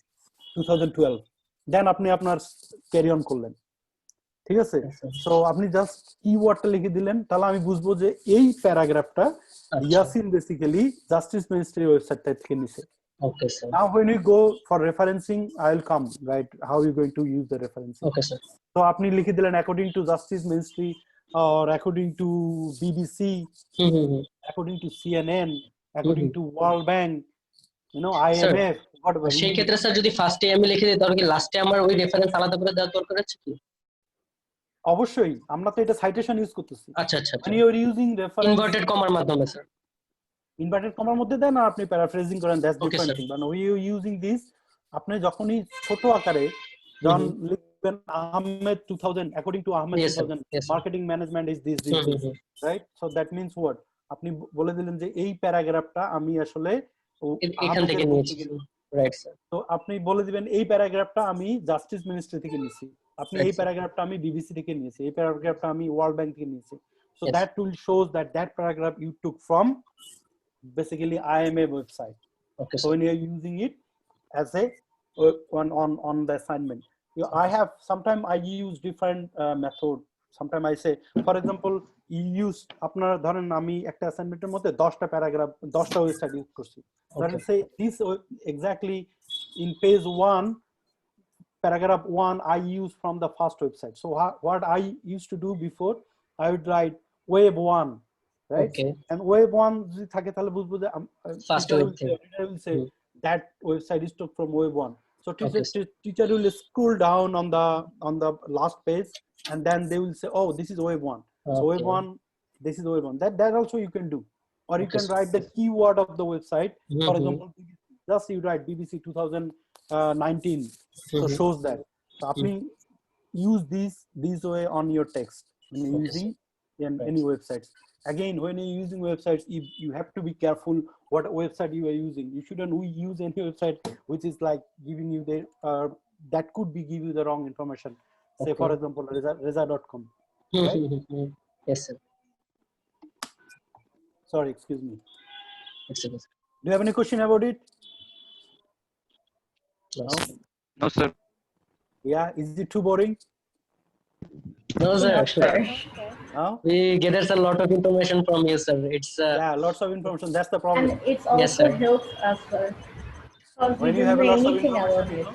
2012, দেন আপনি আপনার ক্যারি অন করলেন, ঠিক আছে? আচ্ছা সো আপনি জাস্ট কিওয়ার্ডটা লিখে দিলেন, তাহলে আমি বুঝবো যে এই প্যারাগ্রাফটা আচ্ছা Yasin basically justice ministry website থেকে নিছে। Okay sir Now when we go for referencing, I'll come, right? How are you going to use the referencing? Okay sir So আপনি লিখে দিলেন according to Justice Ministry or according to BBC, hmm hmm hmm according to CNN, according hmm. to World Bank, sir IMF, whatever. সেই ক্ষেত্রে sir যদি ফার্স্টে আমি লিখে দিই তাহলে কি লাস্টে আমার ওই রেফারেন্স আলাদা করে দেওয়ার দরকার আছে কি? অবশ্যই, আমরা তো এটা সাইটেশন ইউজ করতেছি। আচ্ছা আচ্ছা আচ্ছা When you are using reference, inverted কমার মাধ্যমে স্যার। ইনভার্টেড কমার মধ্যে দেন আর আপনি প্যারাফ্রেজিং করেন, that's okay different sir thing. But we you using this, আপনি যখনই ছোট আকারে হুম যখন হুম লিখবেন Ahmed 2000, according to Ahmed yes sir 2000 yes sir marketing management is this hmm this hmm this, hmm right? So that means what, আপনি বলে দিলেন যে এই প্যারাগ্রাফটা আমি আসলে এখান থেকে আহমেদের বই নিয়েছি থেকে নিয়েছি। রাইট স্যার তো আপনি বলে দিবেন এই প্যারাগ্রাফটা আমি জাস্টিস মিনিস্ট্রি থেকে নিয়েছি, আপনি রাইট এই স্যার প্যারাগ্রাফটা আমি বিবিসি থেকে নিয়েছি, এই প্যারাগ্রাফটা আমি ওয়ার্ল্ড ব্যাংক থেকে নিয়েছি। So yes that will shows that that paragraph you took from basically IMA website. Okay So sir when you're using it as a on the assignment, I have sometimes I use different method. Sometimes I say, for example, you use আপনার ধরেন আমি একটা অ্যাসাইনমেন্টের মধ্যে 10টা paragraph 10টা website use করছি, ধরেন ওকে say this exactly in page 1, paragraph 1 I use from the first website. So what I used to do before, I would write web 1, right? Okay And web 1 যদি থাকে তাহলে বুঝবো যে first teacher web will say, থেকে reader will say that website is took from web 1. So okay sir teacher will scroll down on the last page, and then they will say, oh, this is web 1. So okay web 1, this is web 1. That also you can do, or you okay can sir write the keyword of the website. Hmm For hmm example, just you write BBC 2019, so hmm shows that. So হুম আপনি use this way on your text when you're okay using sir in right any websites. Again, when you're using websites, you have to be careful what website you are using. You shouldn't use any website which is like giving you the that could be give you the wrong information. Say okay for example, reza.com, hmm right? Hmm hmm hmm yes sir Sorry, excuse me. It's okay Do you have any question about it? Sir No? No, sir. Yeah, is it too boring? No sir Not sir. No? we gathered a lot of information from you sir it's Yeah, lots of information. That's the problem. And it's yes also sir helps us, sir, because we When you don't have know a lots of anything information, about it.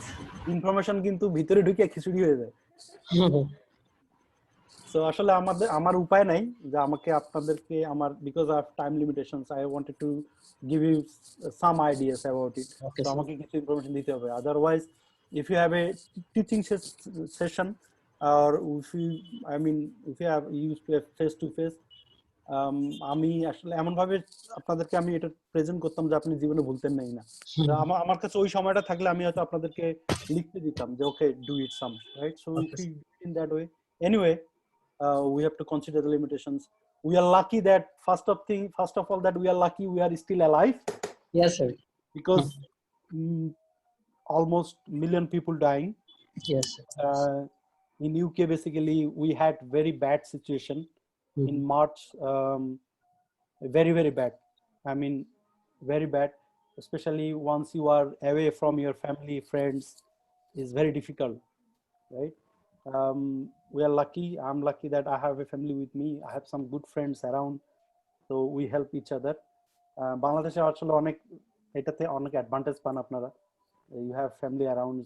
information কিন্তু ভিতরে ঢুকে খিচুড়ি হয়ে যায়। So আসলে আমার উপায় নাই যে আমাকে আপনাদেরকে আমার because of time limitations I wanted to give you some ideas about it. okay So sir আমাকে কিছু ইনফরমেশন দিতে হবে, otherwise if you have a teaching session or if you have used to have face to face, আমি আসলে এমন ভাবে আপনাদেরকে আমি এটা প্রেজেন্ট করতাম যে আপনি জীবনে ভুলতেন নাই না। তো আমার কাছে ওই সময়টা থাকলে আমি হয়তো আপনাদেরকে লিখতে দিতাম যে okay do it some, right? So if you in that way, anyway we have to consider the limitations. We are lucky that first of all that we are lucky we are still alive, yes sir because almost million people dying. yes sir In UK basically we had very bad situation in March, very very bad. I mean very bad, especially once you are away from your family friends, is very difficult, right? We are lucky, I'm lucky that I have a family with me, I have some good friends around, so we help each other. বাংলাদেশে আসলে অনেক এটাতে অনেক advantage পান আপনারা, you have family around,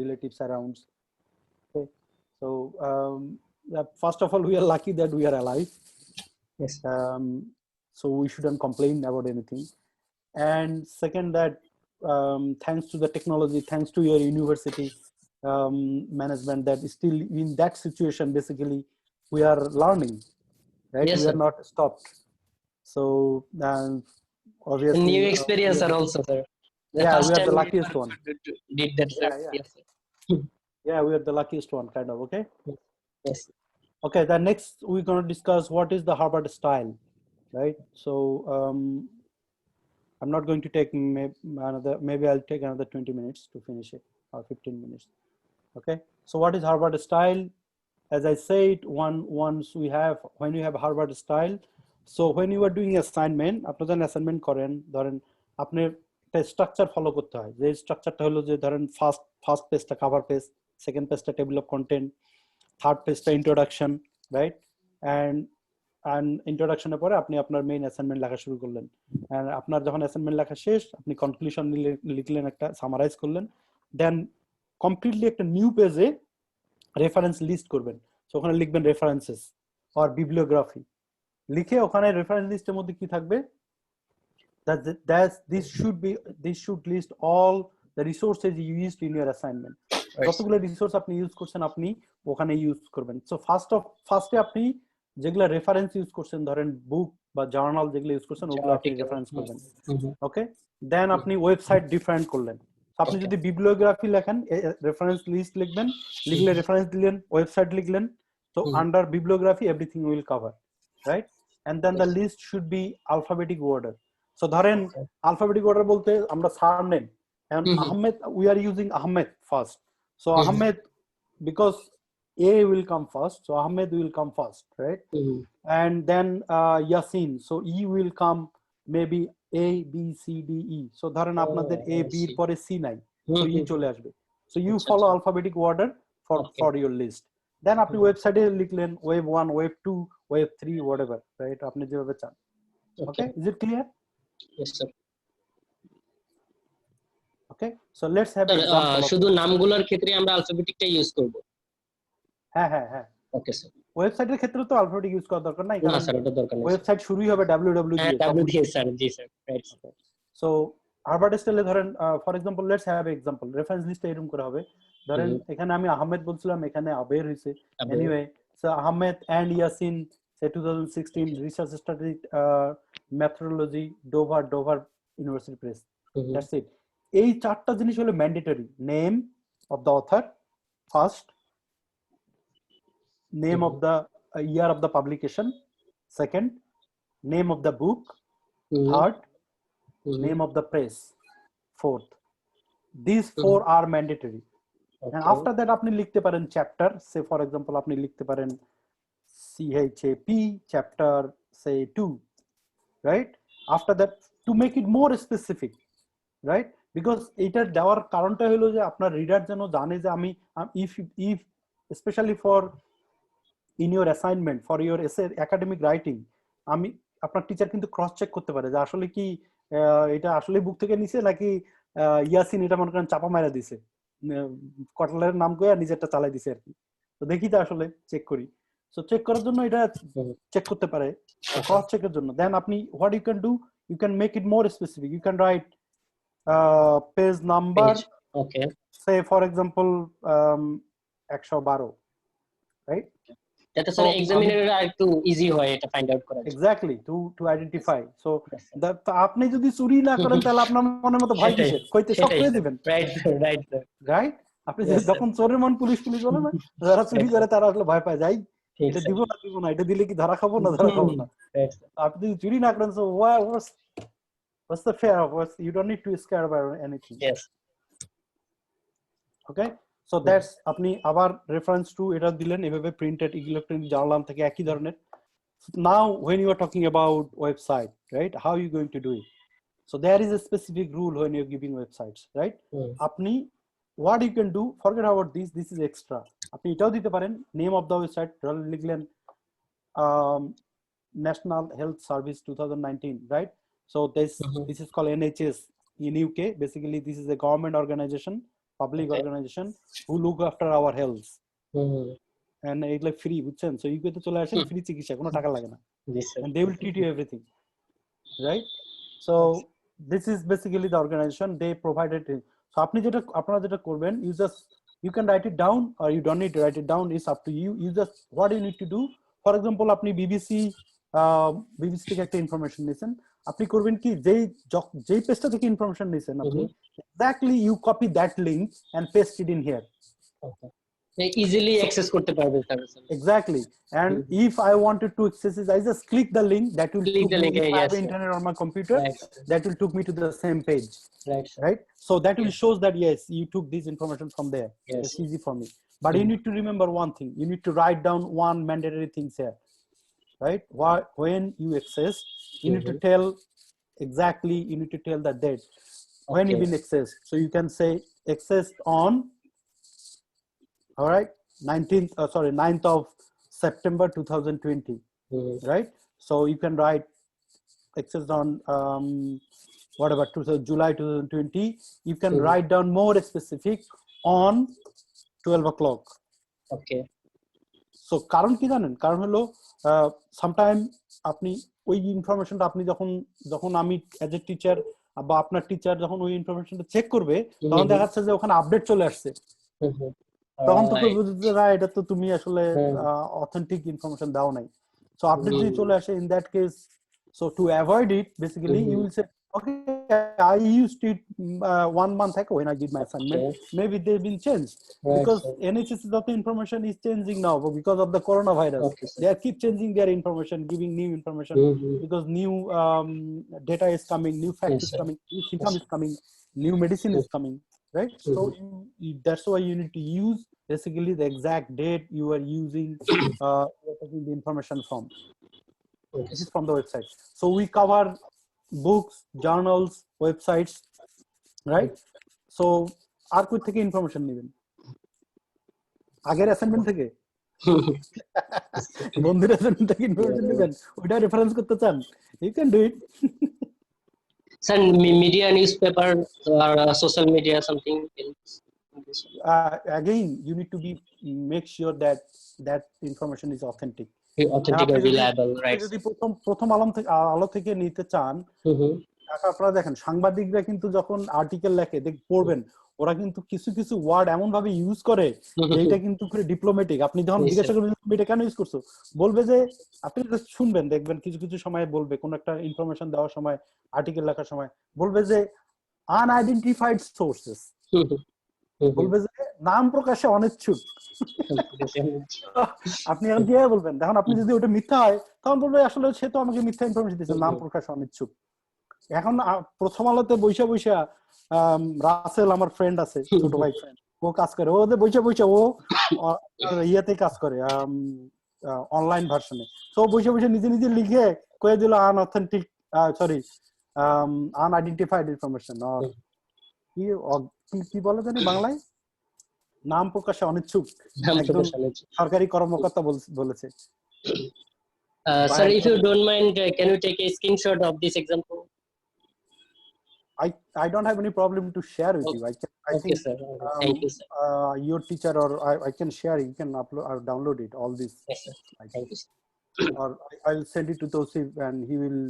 relatives around. Okay, so first of all we are lucky that we are alive. yes So we shouldn't complain about anything. And second, that thanks to the technology, thanks to your university management, that is still in that situation basically we are learning, right? yes We sir are not stopped. So obviously new experience are also sir the yeah, first we are time the we luckiest one. did that sir Yeah. yes sir Yeah, we are the luckiest one, kind of. Okay, yes okay, then next we're going to discuss what is the Harvard style, right? So I'm not going to take maybe I'll take another 20 minutes to finish it, or 15 minutes. Okay, so what is Harvard style? As I said, when you have Harvard style, so when you are doing assignment, আপনি যখন assignment করেন, ধরেন আপনি একটা structure follow করতে হয়, যে স্ট্রাকচারটা হলো যে ধরেন ফার্স্ট পেজটা কভার পেজ, সেকেন্ড পেজটা টেবিল অফ কন্টেন্ট, থার্ড পেজটা ইন্ট্রোডাকশন, রাইট? অ্যান্ড ইন্ট্রোডাকশনের পরে আপনি আপনার মেইন অ্যাসাইনমেন্ট লেখা শুরু করলেন। আপনার যখন অ্যাসাইনমেন্ট লেখা শেষ, আপনি কনক্লুশন লিখলেন, একটা সামারাইজ করলেন, দেন কমপ্লিটলি একটা নিউ পেজে রেফারেন্স লিস্ট করবেন। তো ওখানে লিখবেন রেফারেন্সেস অর বিবলিওগ্রাফি, লিখে ওখানে রেফারেন্স লিস্টের মধ্যে কি থাকবে, this should list all the resources you used in your assignment. যতগুলো রিসোর্স আপনি ইউজ করছেন আপনি ওখানে ইউজ করবেন। সো ফার্স্টে আপনি যেগুলো রেফারেন্স ইউজ করছেন, ধরেন বুক বা জার্নাল যেগুলো ইউজ করছেন ওগুলো আপনি রেফারেন্স করবেন। ওকে, দেন আপনি ওয়েবসাইট ডিফাইন করলেন। আপনি যদি বিবলিওগ্রাফি লেখেন, রেফারেন্স লিস্ট লিখবেন, লিখলে রেফারেন্স দিলেন, ওয়েবসাইট লিখলেন, তো under bibliography everything will cover, right? And then the list should be alphabetic order. So ধরেন alphabetic order বলতে আমরা surname, and Ahmed, we are using Ahmed first. So Ahmed, because A will come first, so Ahmed will come first, right? And then Yasin, so E will come maybe A, B, C, D, E. So ধরেন আপনাদের A, B এর পরে C নাই, so E চলে আসবে। So you follow alphabetic order for your list. Then আপনি ওয়েবসাইটে লিখলেন web 1, web 2, web 3, whatever, right? আপনি যেভাবে চান। Okay, is it clear? Yes sir. Okay, so let's have example. শুধু নামগুলোর ক্ষেত্রে আমরা অ্যালফাবেটিকটা ইউজ করব? হ্যাঁ। Okay sir. ওয়েবসাইটের ক্ষেত্রে তো অ্যালফাবেটিক ইউজ করার দরকার নাই, না স্যার, ওটা দরকার নেই। ওয়েবসাইট শুরুই হবে www দিয়ে। w দিয়ে স্যার, জি স্যার, রাইট। সো হার্ভার্ড স্টাইলে ধরেন for example, let's have example, reference লিস্টে এরকম করে হবে। ধরেন এখানে আমি আহমেদ বলছিলাম, এখানে আবের হইছে, anyway. So Ahmed and Yasin, say 2016 research study methodology, Dover University Press, that's it. এই চারটা জিনিস হলো mandatory. Name of the author first, name of the year of the publication second, name of the book third, name of the press fourth. These four are mandatory. And after that আপনি লিখতে পারেন chapter, say for example আপনি লিখতে পারেন CHAP chapter say 2, right? After that, to make it more specific, right? Because এটার দেওয়ার কারণটা হলো যে আপনার রিডার যেন জানে যে আমি if especially for in your assignment for your essay academic writing, আমি আপনার টিচার কিন্তু ক্রস চেক করতে পারে যে আসলে কি এটা আসলে বুক থেকে নিছে নাকি ইয়াসিন এটা মনে করেন চাপা মারা দিছে, কটলের নাম কইয়া নিজেরটা চালাই দিছে আর কি। তো দেখি তো আসলে চেক করি। সো চেক করার জন্য এটা চেক করতে পারে, ক্রস চেকের জন্য। দেন আপনি what you can do, you can make it more specific, you can write page number, okay, say for example 112, right? যাতে স্যার এক্সামিনাররা একটু ইজি হয় এটা ফাইন্ড আউট করা। Exactly, to identify. সো আপনি যদি চুরি না করেন তাহলে আপনার মনের মতো ভয় কিসের, কইতে সব করে দিবেন, রাইট? আপনি যখন চোরের মন পুলিশ বলে না, যারা চুরি করে তারা আসলে ভয় পায়, যাই এটা দিব না, এটা দিলে কি ধরা খাবো না। আপনি যদি চুরি না করেন, so what's the fear of us? You don't need to scare about anything. Yes. Okay, so that's আপনি আবার রেফারেন্স টু এটা দিলেন, এভাবে প্রিন্টেড ইলেকট্রনিক জার্নাল থেকে একই ধরনের। Now when you are talking about website, right, how are you going to do it? So there is a specific rule when you're giving websites, right? আপনি what you can do, forget about this is extra. আপনি এটাও দিতে পারেন, name of the website লিখলেন National Health Service 2019, right? So this is called NHS in UK. Basically this is a government organization, public organization who look after our health. And it's like free, বুঝছেন? So UK তে চলে আসেন, free চিকিৎসা, কোনো টাকা লাগে না, and they will treat you everything, right? So this is basically the organization, they provided it. So আপনি যেটা আপনারা যেটা করবেন, you can write it down or you don't need to write it down, it's up to you. You just what you need to do, for example আপনি BBC থেকে একটা information নিছেন, আপনি করবেন কি, যেই পেজটা থেকে ইনফরমেশন নিছেন আপনি exactly you copy that link and paste it in here. easily access করতে পারবে sir. Exactly, and if I wanted to access it, I just click the link, that will click the link, if I have yes, internet on my computer, that will took me to the same page, right? So that will shows that yes, you took this information from there. It's easy for me, but you need to remember one thing, you need to write down one mandatory things here, right? When you access, you need to tell exactly, you need to tell the date. when Okay. you've been accessed. So you can say accessed on, all right, 9th of September 2020, right? So you can write accessed on whatever, July 2020. You can write down more specific on 12 o'clock. Okay. So কারণ কি জানেন, কারণ হলো sometime আপনি ওই ইনফরমেশনটা আপনি যখন আমি অ্যাজ এ টিচার বা আপনার টিচার যখন ওই ইনফরমেশনটা চেক করবে, তখন দেখা যাচ্ছে যে ওখানে আপডেট চলে আসছে, তখন তো কেউ বুঝতে না এটা তো তুমি আসলে অথেন্টিক ইনফরমেশন দাও নাই। সো আপডেট যদি চলে আসে, in that case, so to avoid it, basically you will say, okay, I used it 1 month ago when I did my assignment. Maybe they've been changed because NHS of the information is changing now because of the coronavirus. They are keep changing their information, giving new information because new data is coming, new fact is coming, new symptom is coming, new medicine is coming, right? So that's why you need to use basically the exact date you are using taking the information from. This is from the website. So we cover books, journals, websites, right? So আর কই থেকে information নেবেন? আগের assignment থেকে? বন্ধুর assignment থেকে information নেবেন? ওটা reference করতে চান? You can do it. Sir, media, newspaper, or social media, something else. Again, you need to make sure that that information is authentic. Authentic or reliable, right? যদি প্রথম আলো থেকে নিতে চান, আপনারা দেখেন সাংবাদিকরা কিন্তু যখন আর্টিকেল লেখে পড়বেন, ওরা কিন্তু কিছু কিছু ওয়ার্ড এমন ভাবে ইউজ করে যেটা কিন্তু খুব ডিপ্লোম্যাটিক। আপনি যখন জিজ্ঞাসা করবেন তুমি এটা কেন ইউজ করছো, বলবে যে আপনি শুনবেন, দেখবেন কিছু কিছু সময় বলবে, কোন একটা ইনফরমেশন দেওয়ার সময়, আর্টিকেল লেখার সময় বলবে যে আনআইডেন্টিফাইড সোর্সেস, বলবে যে নাম প্রকাশে অনিচ্ছুক। আপনি এখন কি বলবেন? দেখুন আপনি যদি ওটা মিথ্যা হয়, তখন বলবে আসলে সে তো আমাকে মিথ্যা ইনফরমেশন দিয়েছে, নাম প্রকাশে অনিচ্ছুক। এখন প্রথম আলোতে বৈশা রাসেল আমার ফ্রেন্ড আছে, ছোট ভাই ফ্রেন্ড, ও কাজ করে, ওদের বৈশা ও ইয়েতে কাজ করে, অনলাইন ভার্সনে। তো বৈশা নিজে নিজে লিখে কয়ে দিল আনঅথেন্টিক, সরি, আনআইডেন্টিফাইড ইনফরমেশন, কি বলে জানি বাংলায়, নাম প্রকাশে অনিচ্ছুক, একদম সরকারি কর্মকর্তা বলেছে। Sir, if you don't mind, can you take a screenshot of this example? I don't have any problem to share with you. I think sir. Thank you, sir. Your teacher or I can share. You can upload or download it. All this. Yes, sir. Thank you, sir. Or I'll send it to Tosif and he will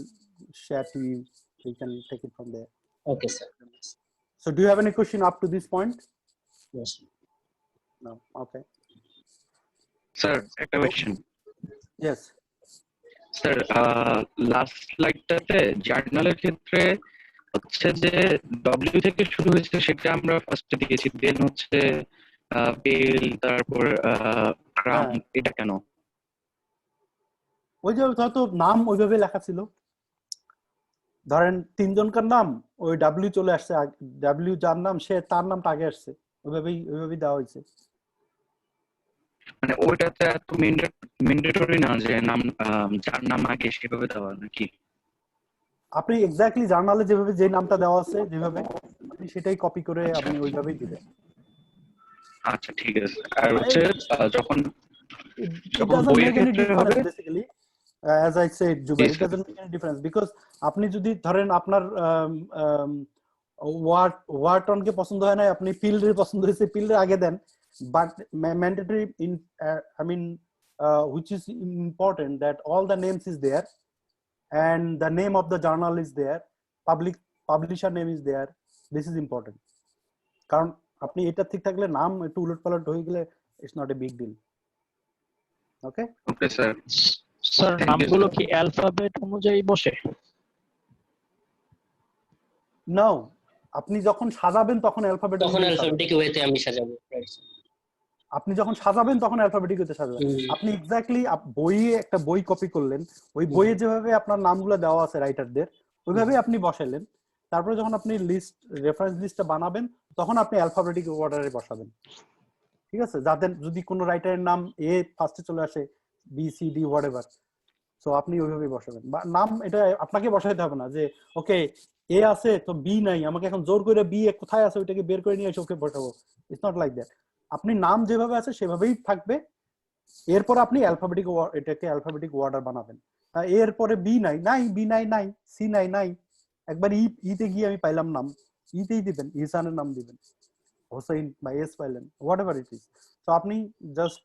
share to you. You can take it from there. Okay, sir. So, do you have any question up to this point? Yes. No. Okay. Sir, a question. Yes. Sir, last স্লাইডটাতে জার্নালের ক্ষেত্রে হচ্ছে যে W থেকে শুরু হয়েছে, সেটা আমরা ফার্স্টে দিয়েছি, দেন হচ্ছে বেল, তারপর ক্রাম, এটা কেন? ওই যে হয়তো নাম ওইভাবে লেখা ছিল, ধরেন তিনজনকার নাম, ওই ডাব্লিউ চলে আসছে, ডাব্লিউ যার নাম সে তার নামটা আগে আসছে, ওইভাবেই দেওয়া হয়েছে। মানে ওইটাতে এত ম্যান্ডেটরি না যে নাম যার নাম আগে সেভাবে দেওয়া নাকি? আপনি এক্স্যাক্টলি জার্নালে যেভাবে যে নামটা দেওয়া আছে যেভাবে, আপনি সেটাই কপি করে আপনি ওইভাবেই দিবেন। আচ্ছা ঠিক আছে। আর হচ্ছে যখন বইয়ের ক্ষেত্রে হবে basically, as I said, Jubair, it doesn't make any difference because আপনি যদি ধরেন আপনার ওয়ার্টনকে পছন্দ হয় না, আপনি ফিল্ডের পছন্দ হয়েছে, ফিল্ডের আগে দেন, but mandatory in I mean which is important that all the names is there and the name of the journal is there, publisher name is there. This is important কারণ আপনি এটা ঠিক থাকলে নাম একটু উলটপালট হয়ে গেলে it's not a big deal. Okay sir. Sir নামগুলো কি অ্যালফাবেট অনুযায়ী বসে? No, আপনি যখন সাজাবেন তখন অ্যালফাবেট ওয়েতে আমি সাজাবো। আপনি যখন সাজাবেন তখন অ্যালফাবেটিক ওয়েতে সাজাবেন। আপনি এক্স্যাক্টলি বইয়ে একটা বই কপি করলেন, ওই বইয়ে যেভাবে আপনার নামগুলো দেওয়া আছে রাইটারদের, ওইভাবেই আপনি বসাইলেন। তারপরে যখন আপনি লিস্ট রেফারেন্স লিস্টটা বানাবেন তখন আপনি অ্যালফাবেটিক অর্ডারে বসাবেন। ঠিক আছে, যাদের যদি কোনো রাইটারের নাম এ ফার্স্টে চলে আসে, B C D whatever, so আপনি ওইভাবেই বসাবেন, বা নাম এটা আপনাকে বসাইতে হবে না যে ওকে এ আছে তো বি নাই, আমাকে এখন জোর করে বি কোথায় আছে ওইটাকে বের করে নিয়ে এসে ওকে বসাবো। It's not like that. আপনি নাম যেভাবে আছে সেভাবেই থাকবে, এরপর আপনি অ্যালফাবেটিক এটাকে অ্যালফাবেটিক অর্ডার বানাবেন। এরপরে বি নাই, নাই বি নাই, নাই সি নাই, নাই একবার ইতে গিয়ে আমি পাইলাম নাম, ইতেই দিবেন, ইহসানের নাম দিবেন, হোসেন বা এস পাইলেন, হোয়াট এভার ইট ইজ। তো আপনি জাস্ট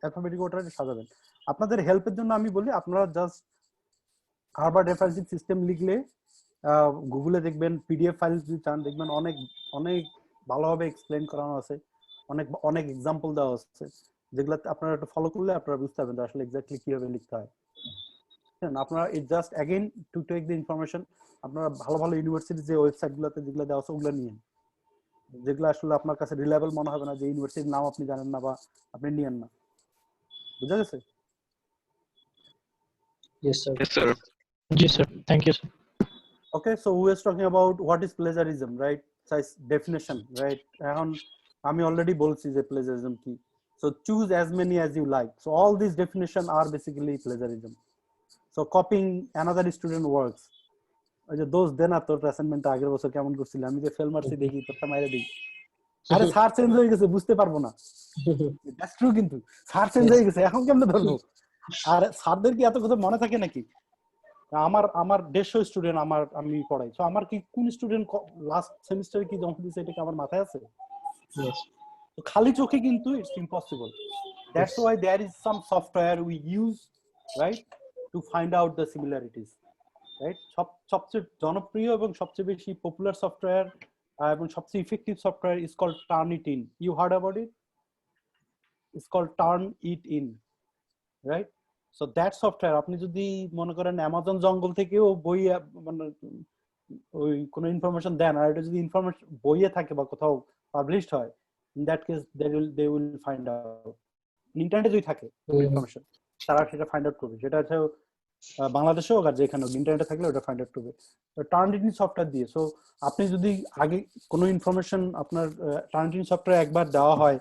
অ্যালফাবেটিক অর্ডারে সাজাবেন। আপনাদের হেল্পের জন্য আমি বলি আপনারা জাস্ট হার্ভার্ড রেফারেন্সিং সিস্টেম লিখলে গুগলে দেখবেন, পিডিএফ ফাইল যদি চান দেখবেন অনেক অনেক ভালোভাবে এক্সপ্লেন করানো আছে, অনেক অনেক এক্সাম্পল দেওয়া আছে, যেগুলো আপনারা একটু ফলো করলে আপনারা বুঝতে পারবেন আসলে এক্স্যাক্টলি কিভাবে লিখতে হয়। আপনারা it just again to take the information, আপনারা ভালো ভালো ইউনিভার্সিটি যে ওয়েবসাইট গুলোতে যেগুলো দেওয়া আছে ওগুলো নিয়েন, যেগুলো আসলে আপনার কাছে রিলায়েবল মনে হবে না, যে ইউনিভার্সিটির নাম আপনি জানেন না বা আপনি নিয়েন না। বুঝা গেছে? Yes, sir. Yes, sir. জি sir, thank you sir. Okay, so we were talking about what is plagiarism, right? So it's definition, right? এখন আমি অলরেডি বলছি যে plagiarism কি, so choose as many as you like. So all these definition are basically plagiarism. So copying another student works, ওই যে দোষ দেন না তোর অ্যাসাইনমেন্ট আগের বছর কেমন করছিলি, আমি যে ফেল মারছি দেখি তোরটা মাইরে দিই, আরে স্যার চেঞ্জ হয়ে গেছে বুঝতে পারবো না, দ্যাটস ট্রু, কিন্তু স্যার চেঞ্জ হয়ে গেছে এখন কেমনে ধরবো? আর স্যারদের কি এত কথা মনে থাকে নাকি? আমার আমার 150 স্টুডেন্ট আমি পড়াই, তো আমার কি কোন স্টুডেন্ট লাস্ট সেমিস্টারে কি জমা দিয়েছে এটা কি আমার মাথায় আছে? Yes. তো খালি চোখে কিন্তু it's impossible. That's why there is some software we use, right, to find out the similarities, right. সবচেয়ে জনপ্রিয় এবং সবচেয়ে বেশি পপুলার সফটওয়্যার এবং সবচেয়ে effective software is called Turnitin. You heard about it? It's called Turnitin, right. So that software আপনি যদি মনে করেন অ্যামাজন জঙ্গল থেকেও বই মানে ওই কোন ইনফরমেশন দেন, আর এটা যদি ইনফরমেশন বইয়ে থাকে বা কোথাও পাবলিশড হয়, in that case they will find out. ইন্টারনেটে যদি থাকে ইনফরমেশন তারা সেটা ফাইন্ড আউট করবে, সেটা হচ্ছে বাংলাদেশে হোক আর যেখানে হোক, ইন্টারনেটে থাকলে ওটা ফাইন্ড আউট করবে টার্নিটিন সফটওয়্যার দিয়ে। সো আপনি যদি আগে কোনো ইনফরমেশন আপনার টার্নিটিন সফটওয়্যার একবার দেওয়া হয়,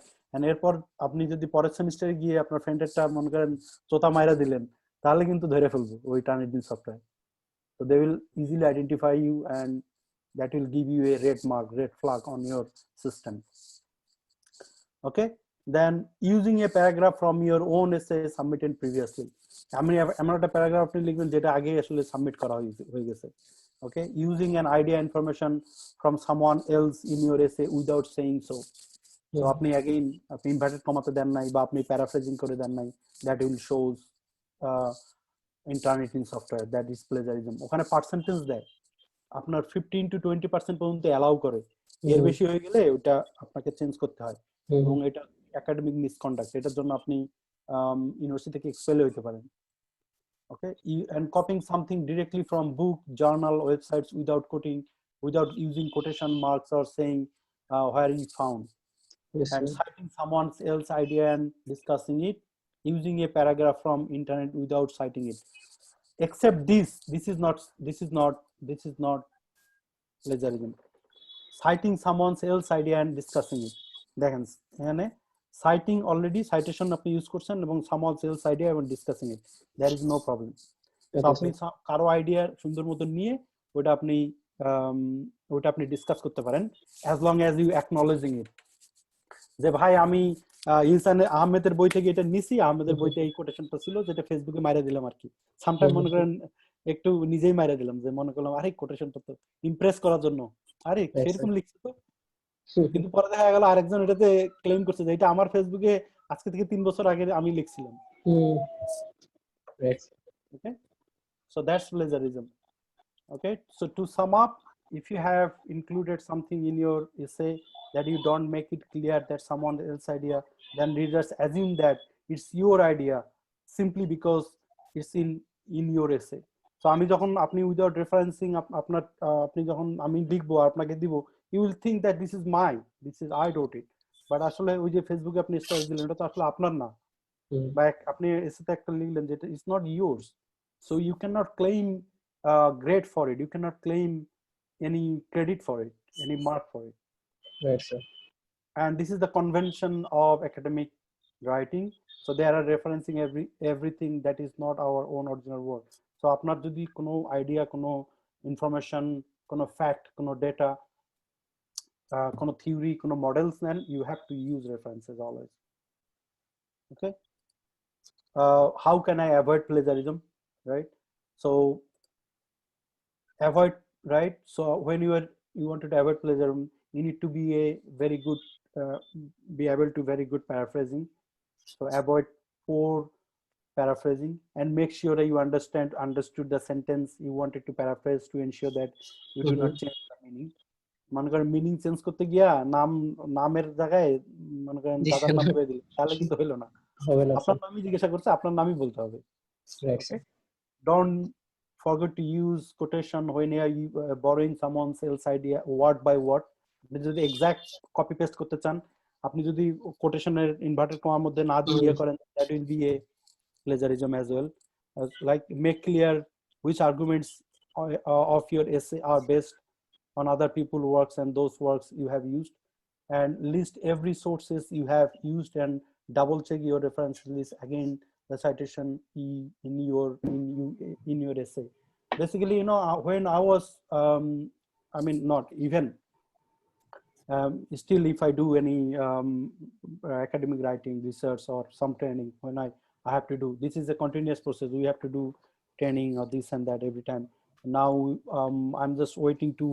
এরপর আপনি যদি পরের সেমিস্টারে গিয়ে আপনার ফ্রেন্ডেরটা মনে করেন চোতা মাইরা দিলেন, তাহলে কিন্তু ধরে ফেলবো ওই Turnitin software. So they will easily identify you and that will give you a red flag on your system. Okay, then using a paragraph from your own essay submitted previously. এমন একটা প্যারাগ্রাফ আপনি লিখবেন যেটা আগে আসলে submit করা হয়ে গেছে। Okay, using an idea information from someone else in your essay without saying so. So আপনি ইনভার্টেড কমাতে দেন নাই বা আপনি প্যারাফ্রেজিং করে দেন নাই, that will shows ইন্টারনেটিং সফটওয়্যার, দ্যাট ইজ প্লেজারিজম। ওখানে পার্সেন্টেজ দেয়, আপনার 15 to 20% পর্যন্ত অ্যালাউ করে, এর বেশি হয়ে গেলে ওটা আপনাকে চেঞ্জ করতে হয়, এবং এটা একাডেমিক মিসকন্ডাক্ট, এটার জন্য আপনি ইউনিভার্সিটি থেকে এক্সপেল হতে পারেন। ওকে, and copying something directly from book, journal, websites without using quotation marks or saying where you found. Yes, And sir. citing someone else's idea and discussing it, using a paragraph from internet without citing it. Except this is not plagiarism. Citing someone else's idea and discussing it. দেখেন এখানে citing already citation আপনি use করছেন এবং someone else's idea এবং discussing it, there is no problem. So আপনি কারো idea সুন্দর মতো নিয়ে ওটা আপনি ডিসকাস করতে পারেন, as long as you acknowledging it, যে ভাই আমি ইহসান আহমেদের বই থেকে এটা নিছি, আহমেদের বইতে এই কোটেশনটা ছিল যেটা ফেসবুকে মাইরা দিলাম আর কি, সামটাইম মনে করেন একটু নিজেই মাইরা দিলাম, যে মনে করলাম আরে কোটেশনটা তো ইমপ্রেস করার জন্য, আরে সেরকম লিখছে তো, কিন্তু পরে দেখা গেল আরেকজন এটাতে ক্লেম করছে যে এটা আমার ফেসবুকে আজকে থেকে 3 বছর আগে আমি লিখছিলাম। Okay, so that's plagiarism. Okay, so to sum up, if you have included something in your essay that you don't make it clear that someone else's idea, then readers assume that it's your idea simply because it's in your essay. So আমি যখন আপনি without referencing আপনার আপনি যখন আমি লিখবো আপনাকে দিব, you will think that this is I wrote it, but আসলে ওই যে ফেসবুকে আপনি স্টোরি দিলেন এটা তো আসলে আপনার না, বা আপনি এসেতে একটা লিখলেন যেটা it's not yours, so you cannot claim grade for it, you cannot claim any credit for it, any mark for it. Right, sir. And this is the convention of academic writing. So they are referencing everything that is not our own original work. So আপনার যদি কোনো idea, কোনো information, কোনো fact, কোনো data, কোনো theory, কোনো models নেন, you have to use references always. Okay. How can I avoid plagiarism, right? So avoid, right? So when you wanted to avoid plagiarism, you need to be be able to very good paraphrasing. So avoid poor paraphrasing and make sure that you understood the sentence you wanted to paraphrase to ensure that you do not change the meaning. মনে করেন meaning change করতে গিয়া নামের জায়গায় মনে করেন দাদার নাম করে দিল, তাহলে কিন্তু হইলো না। আপনার নামই জিজ্ঞাসা করছে, আপনার নামই বলতে হবে। Don't forget to use quotation when you are borrowing someone else's idea word by word. আপনি যদি এক্সাক্ট কপি পেস্ট করতে চান, আপনি যদি কোটেশনের ইনভার্টেড কমার মধ্যে না দিয়ে করেন, that will be a plagiarism as well. Like make clear which arguments of your essay are based on other people's works and those works you have used, and list every sources you have used and double check your reference list again the citation in your essay. Basically, you know, when I was I mean not even still if I do any academic writing, research or some training, when I have to do, this is a continuous process. We have to do training or this and that every time. Now I'm just waiting to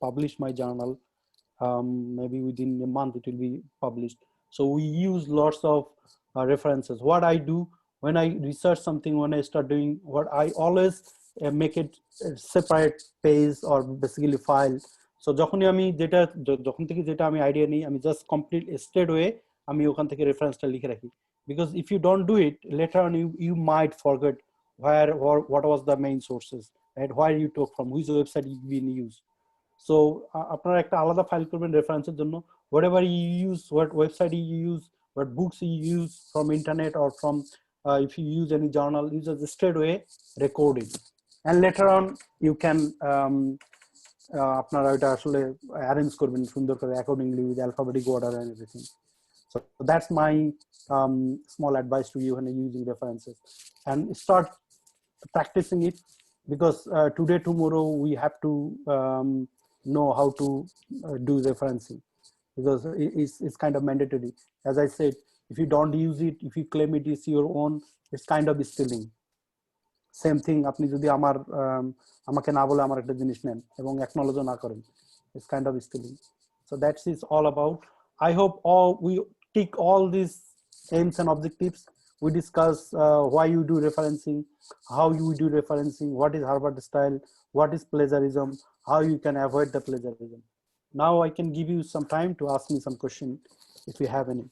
publish my journal. Maybe within a month it will be published. So we use lots of references. What I do when I research something, when I start doing, what I always make it a separate page or basically file. So যখন থেকে যেটা আমি idea নিই, আমি just complete straight way আমি ওখান থেকে রেফারেন্সটা লিখে রাখি, because if you don't do it later on you might forget where or what was the main sources, right? Where you took from, which website you been used. So আপনারা একটা আলাদা file করবেন রেফারেন্সের জন্য, whatever you use, what website you use, what books you use from internet or from if you use any journal, you just straight away record it, and later on you can আপনারা এটা আসলে arrange করবেন সুন্দর করে accordingly with alphabetic order and everything. So that's my small advice to you when you're using references, and start practicing it, because today tomorrow we have to know how to do referencing, because it's kind of mandatory. As I said, if you don't use it, if you claim it is your own, it's kind of stealing. Same thing, আপনি যদি আমাকে না বলে আমার একটা জিনিস নেন এবং acknowledge না করেন, it's kind of stealing. So that's is all about. I hope we tick all these aims and objectives. We discuss why you do referencing, how you do referencing, what is Harvard style, what is plagiarism, how you can avoid the plagiarism. Now I can give you some time to ask me some question if you have any.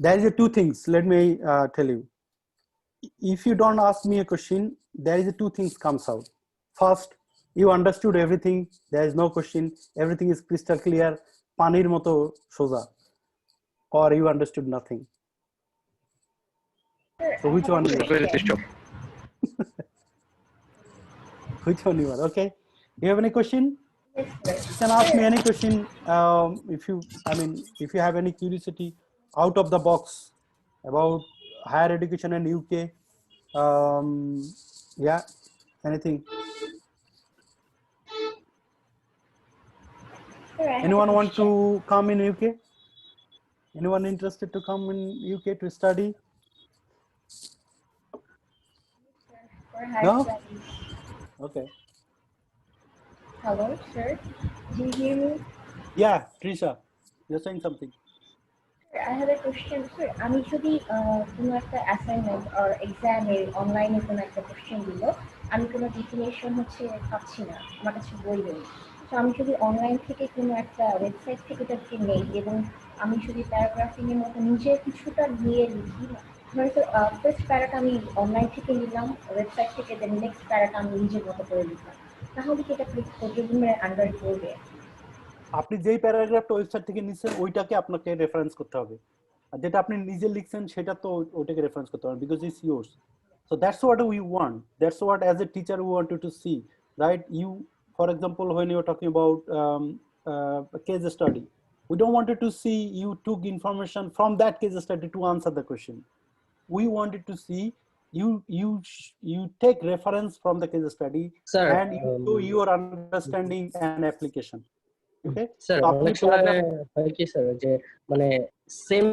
There is two things, let me tell you. If you don't ask me a question, there is two things comes out. First, you understood everything, there is no question, everything is crystal clear, panir moto soja, or you understood nothing. So which one you are? Which one you are? Okay, you have any question? You can ask me any question. If you have any curiosity out of the box about higher education in UK, yeah, anything. Anyone want to come in UK? Anyone interested to come in UK to study? No? Okay. Hello, sir. Do you hear me? Yeah, Trisha, you're saying something. Sir, I have a question, sir. আমি যদি কোনো একটা assignment আর এক্সামে অনলাইনে কোনো একটা question দিল, আমি কোনো ডেফিনেশন পাচ্ছি না, আমার কাছে বই নেই। তো আমি যদি অনলাইন থেকে কোনো একটা ওয়েবসাইট থেকে তাকে নেই এবং আমি যদি প্যারাগ্রাফিংয়ের মতো নিজে কিছুটা নিয়ে লিখি, হয়তো ফার্স্ট প্যারাটা আমি অনলাইন থেকে নিলাম ওয়েবসাইট থেকে, দেন নেক্সট প্যারাটা আমি নিজের মতো করে লিখলাম, তাহলে কি এটা প্লেজিয়ারিজমের আন্ডারে পড়বে? আপনি যেই প্যারাগ্রাফটা ওয়েবসাইট থেকে নিছেন ওইটাকে আপনাকে রেফারেন্স করতে হবে, আর যেটা আপনি নিজে লিখছেন সেটা তো ওটাকে রেফারেন্স করতে হবে, because it's yours. So that's what we want. That's what as a teacher we want you to see, right? You, for example, when you're talking about a case study, We don't wanted to see you took information from that case study to answer the question. We wanted to see you take reference from the case study Sir, and you show your understanding and application. Okay? Sir So অনেক আপনি সময় paragraph হয় কি sir যে মানে same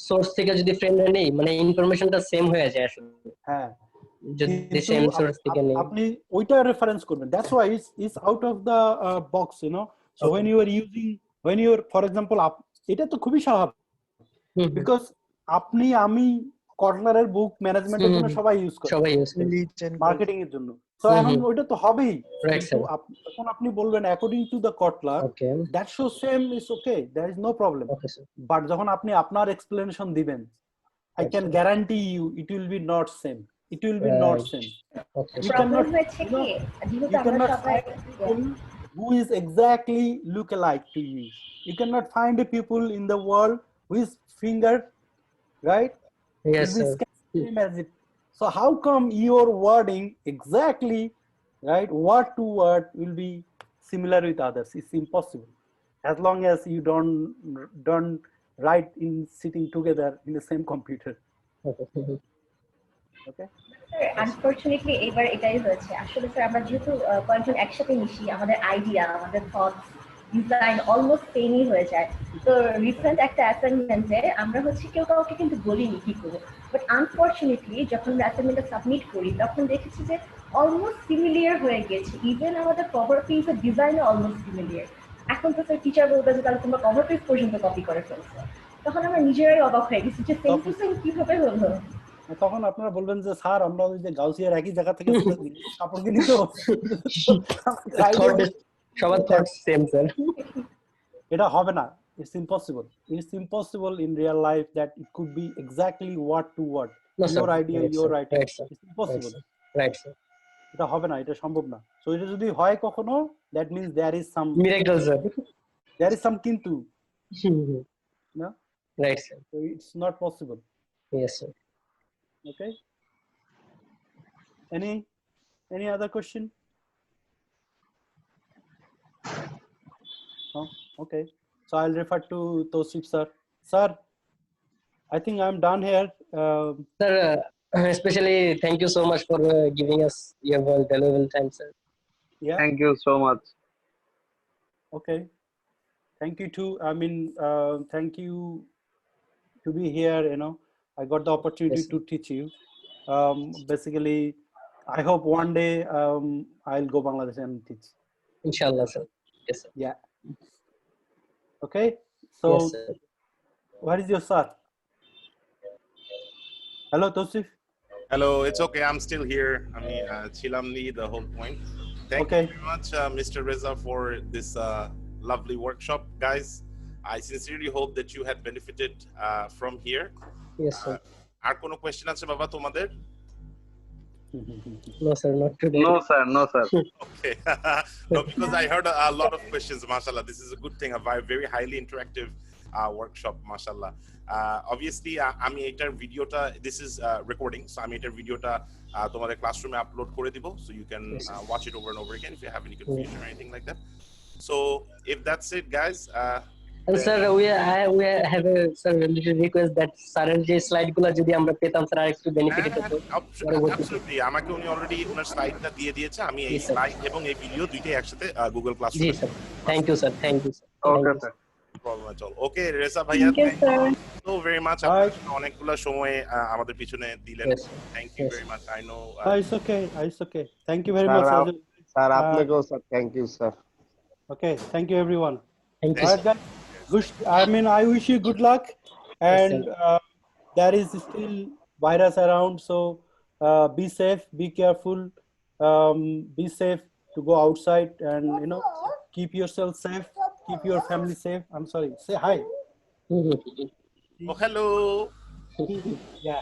source থেকে যদি ফ্রেন্ডরা নেই মানে ইনফরমেশনটা সেম হয়ে যায় আসলে হ্যাঁ যদি কিন্তু সেম সোর্স থেকে নেই আপনি ওইটা রেফারেন্স করবেন, that's why it's out of the box, you know. So Okay. when you are using, when you are, for example, এটা তো খুবই স্বাভাবিক, হুম, হুম, বিকজ আপনি আমি কটলারের বুক ম্যানেজমেন্টের হুম, জন্য হুম, সবাই ইউজ করে, সবাই ইউজ করে মার্কেটিং এর জন্য। তো হুম, এখন হুম, ওইটা তো হবেই, রাইট কিন্তু স্যার। যখন আপনি বলবেন according to the Kotler, okay, that show same is okay, there is no problem. Okay sir, but যখন আপনি আপনার এক্সপ্লেনেশন দিবেন, I right can sir, guarantee you it will be not same. It will be not right, same. Okay You sir, problem cannot, হয়েছে you কি, know, যেহেতু you আমরা cannot সবাই find people who is exactly look alike to you. You cannot find a people in the world whose finger, right, yes will be sir, same as it. So how come your wording exactly, right, word to word will be similar with others? It's impossible. As long as you don't write in sitting together in the same computer. Okay, Okay. Unfortunately এবার এটাই হয়েছে। আসলে sir আমরা যেহেতু কয়েকজন একসাথে মিশি, আমাদের আইডিয়া, আমাদের থটস, ডিজাইন অলমোস্ট সেমই হয়ে যায়। তো রিসেন্ট একটা অ্যাসাইনমেন্টে আমরা হচ্ছে কেউ কাউকে কিন্তু বলিনি কি করবো, বাট আনফরচুনেটলি যখন আমরা অ্যাসাইনমেন্টটা সাবমিট করি তখন দেখেছি যে অলমোস্ট সিমিলিয়ার হয়ে গেছে। ইভেন আমাদের কভার পেজের ডিজাইনও অলমোস্ট সিমিলিয়ার। এখন তো স্যার টিচার বলবে যে তাহলে তোমরা কভার পেজ পর্যন্ত কপি করে ফেলছো। তখন আমরা নিজেরাই অবাক হয়ে গেছি যে সেম টু সেম কিভাবে হলো। তখন আপনারা বলবেন যে স্যার আমরা ওই যে গাউসিয়ার একই জায়গা থেকে কাপড় কিনি তো থট সবার থট সেম স্যার। এটা হবে না, it's impossible, it's impossible in real life that it could be exactly word to word no sir, your idea right your sir, writing, right sir, it's impossible. Right sir, এটা হবে না, এটা সম্ভব না। So এটা যদি হয় কখনো, that means miracle sir, there is some কিন্তু, no, right sir, so it's not possible. Yes sir. Okay, any other question? No? Okay, so I'll refer to Tosif sir. Sir, I think I'm done here. Sir, especially thank you so much for giving us your valuable time, sir. Yeah, Thank you so much. okay, thank you too. I mean, thank you to be here, you know. I got the opportunity Yes, sir. to teach you. Basically, I hope one day I'll go Bangladesh and teach. Inshallah, sir. Yes, sir. Yeah. Okay, so Yes, sir. where is your sir? Hello, Tosif. Hello, it's okay. I'm still here. I mean, Chilamni, the whole point. Thank Okay. you very much, Mr. Reza, for this lovely workshop, guys. I sincerely hope that you had benefited from here. Yes, sir. আর কোনো question আছে বাবা তোমাদের? No, sir, not today. No, sir. No, sir. Okay. No, because I heard a lot of questions, mashallah. This is a good thing, a very highly interactive workshop, mashallah. Obviously, আমি এটার ভিডিওটা, this is recording, so আমি এটার ভিডিওটা তোমাদের ক্লাসরুমে upload করে দিব, so you can watch it over and over again if you have any confusion or anything like that. So if that's it, guys. And sir, we have a sir little request that sir যে slide গুলো যদি আমরা পেতাম sir আরেকটু benefit হতো। Absolutely, আমাকে উনি already ওনার স্লাইডটা দিয়ে দিয়েছে। আমি এই Yes, sir. স্লাইড এবং এই ভিডিও দুইটাই একসাথে গুগল জি ক্লাসরুমে। Sir, thank you sir, thank you sir. Okay, sir. Problem at all. Okay, Reza ভাইয়া, Thank you, sir. so very much. Alright. অনেকগুলো সময় আমাদের পিছনে দিলেন। Yes, sir. Thank you Yes. very much. I know. It's okay. It's okay. Thank you very Sir, much. sir, আপনাকেও sir, thank you, sir. Okay, thank you everyone. Thank you Alright, guys. Good. I mean, I wish you good luck. And there is still virus around, so be safe, be careful, be safe to go outside, and you know, keep yourself safe, keep your family safe. I'm sorry. Say hi. Oh, hello. Yeah.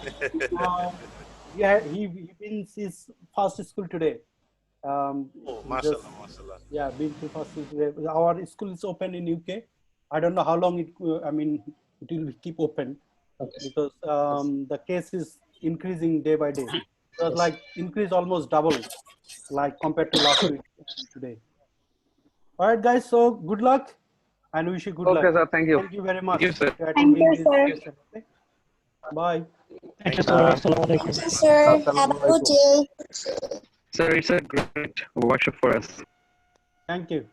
Yeah. He been his first school today. Oh, just- mashallah, mashallah. Yeah, been to first school today. Our school is open in UK. I don't know how long it. I mean, it will keep open Okay. because the case is increasing day by day. It was Yes. like increase almost double, like compared to last week today. All right, guys. So good luck. and wish you good luck. Okay, sir. Thank you. Thank you very much Thank you, sir. for attending you, this sir. session. Okay? Bye. Thank you, sir. Assalamu alaikum. Thank you, sir. Have a good day. Sir, it's a great workshop for us. Thank you.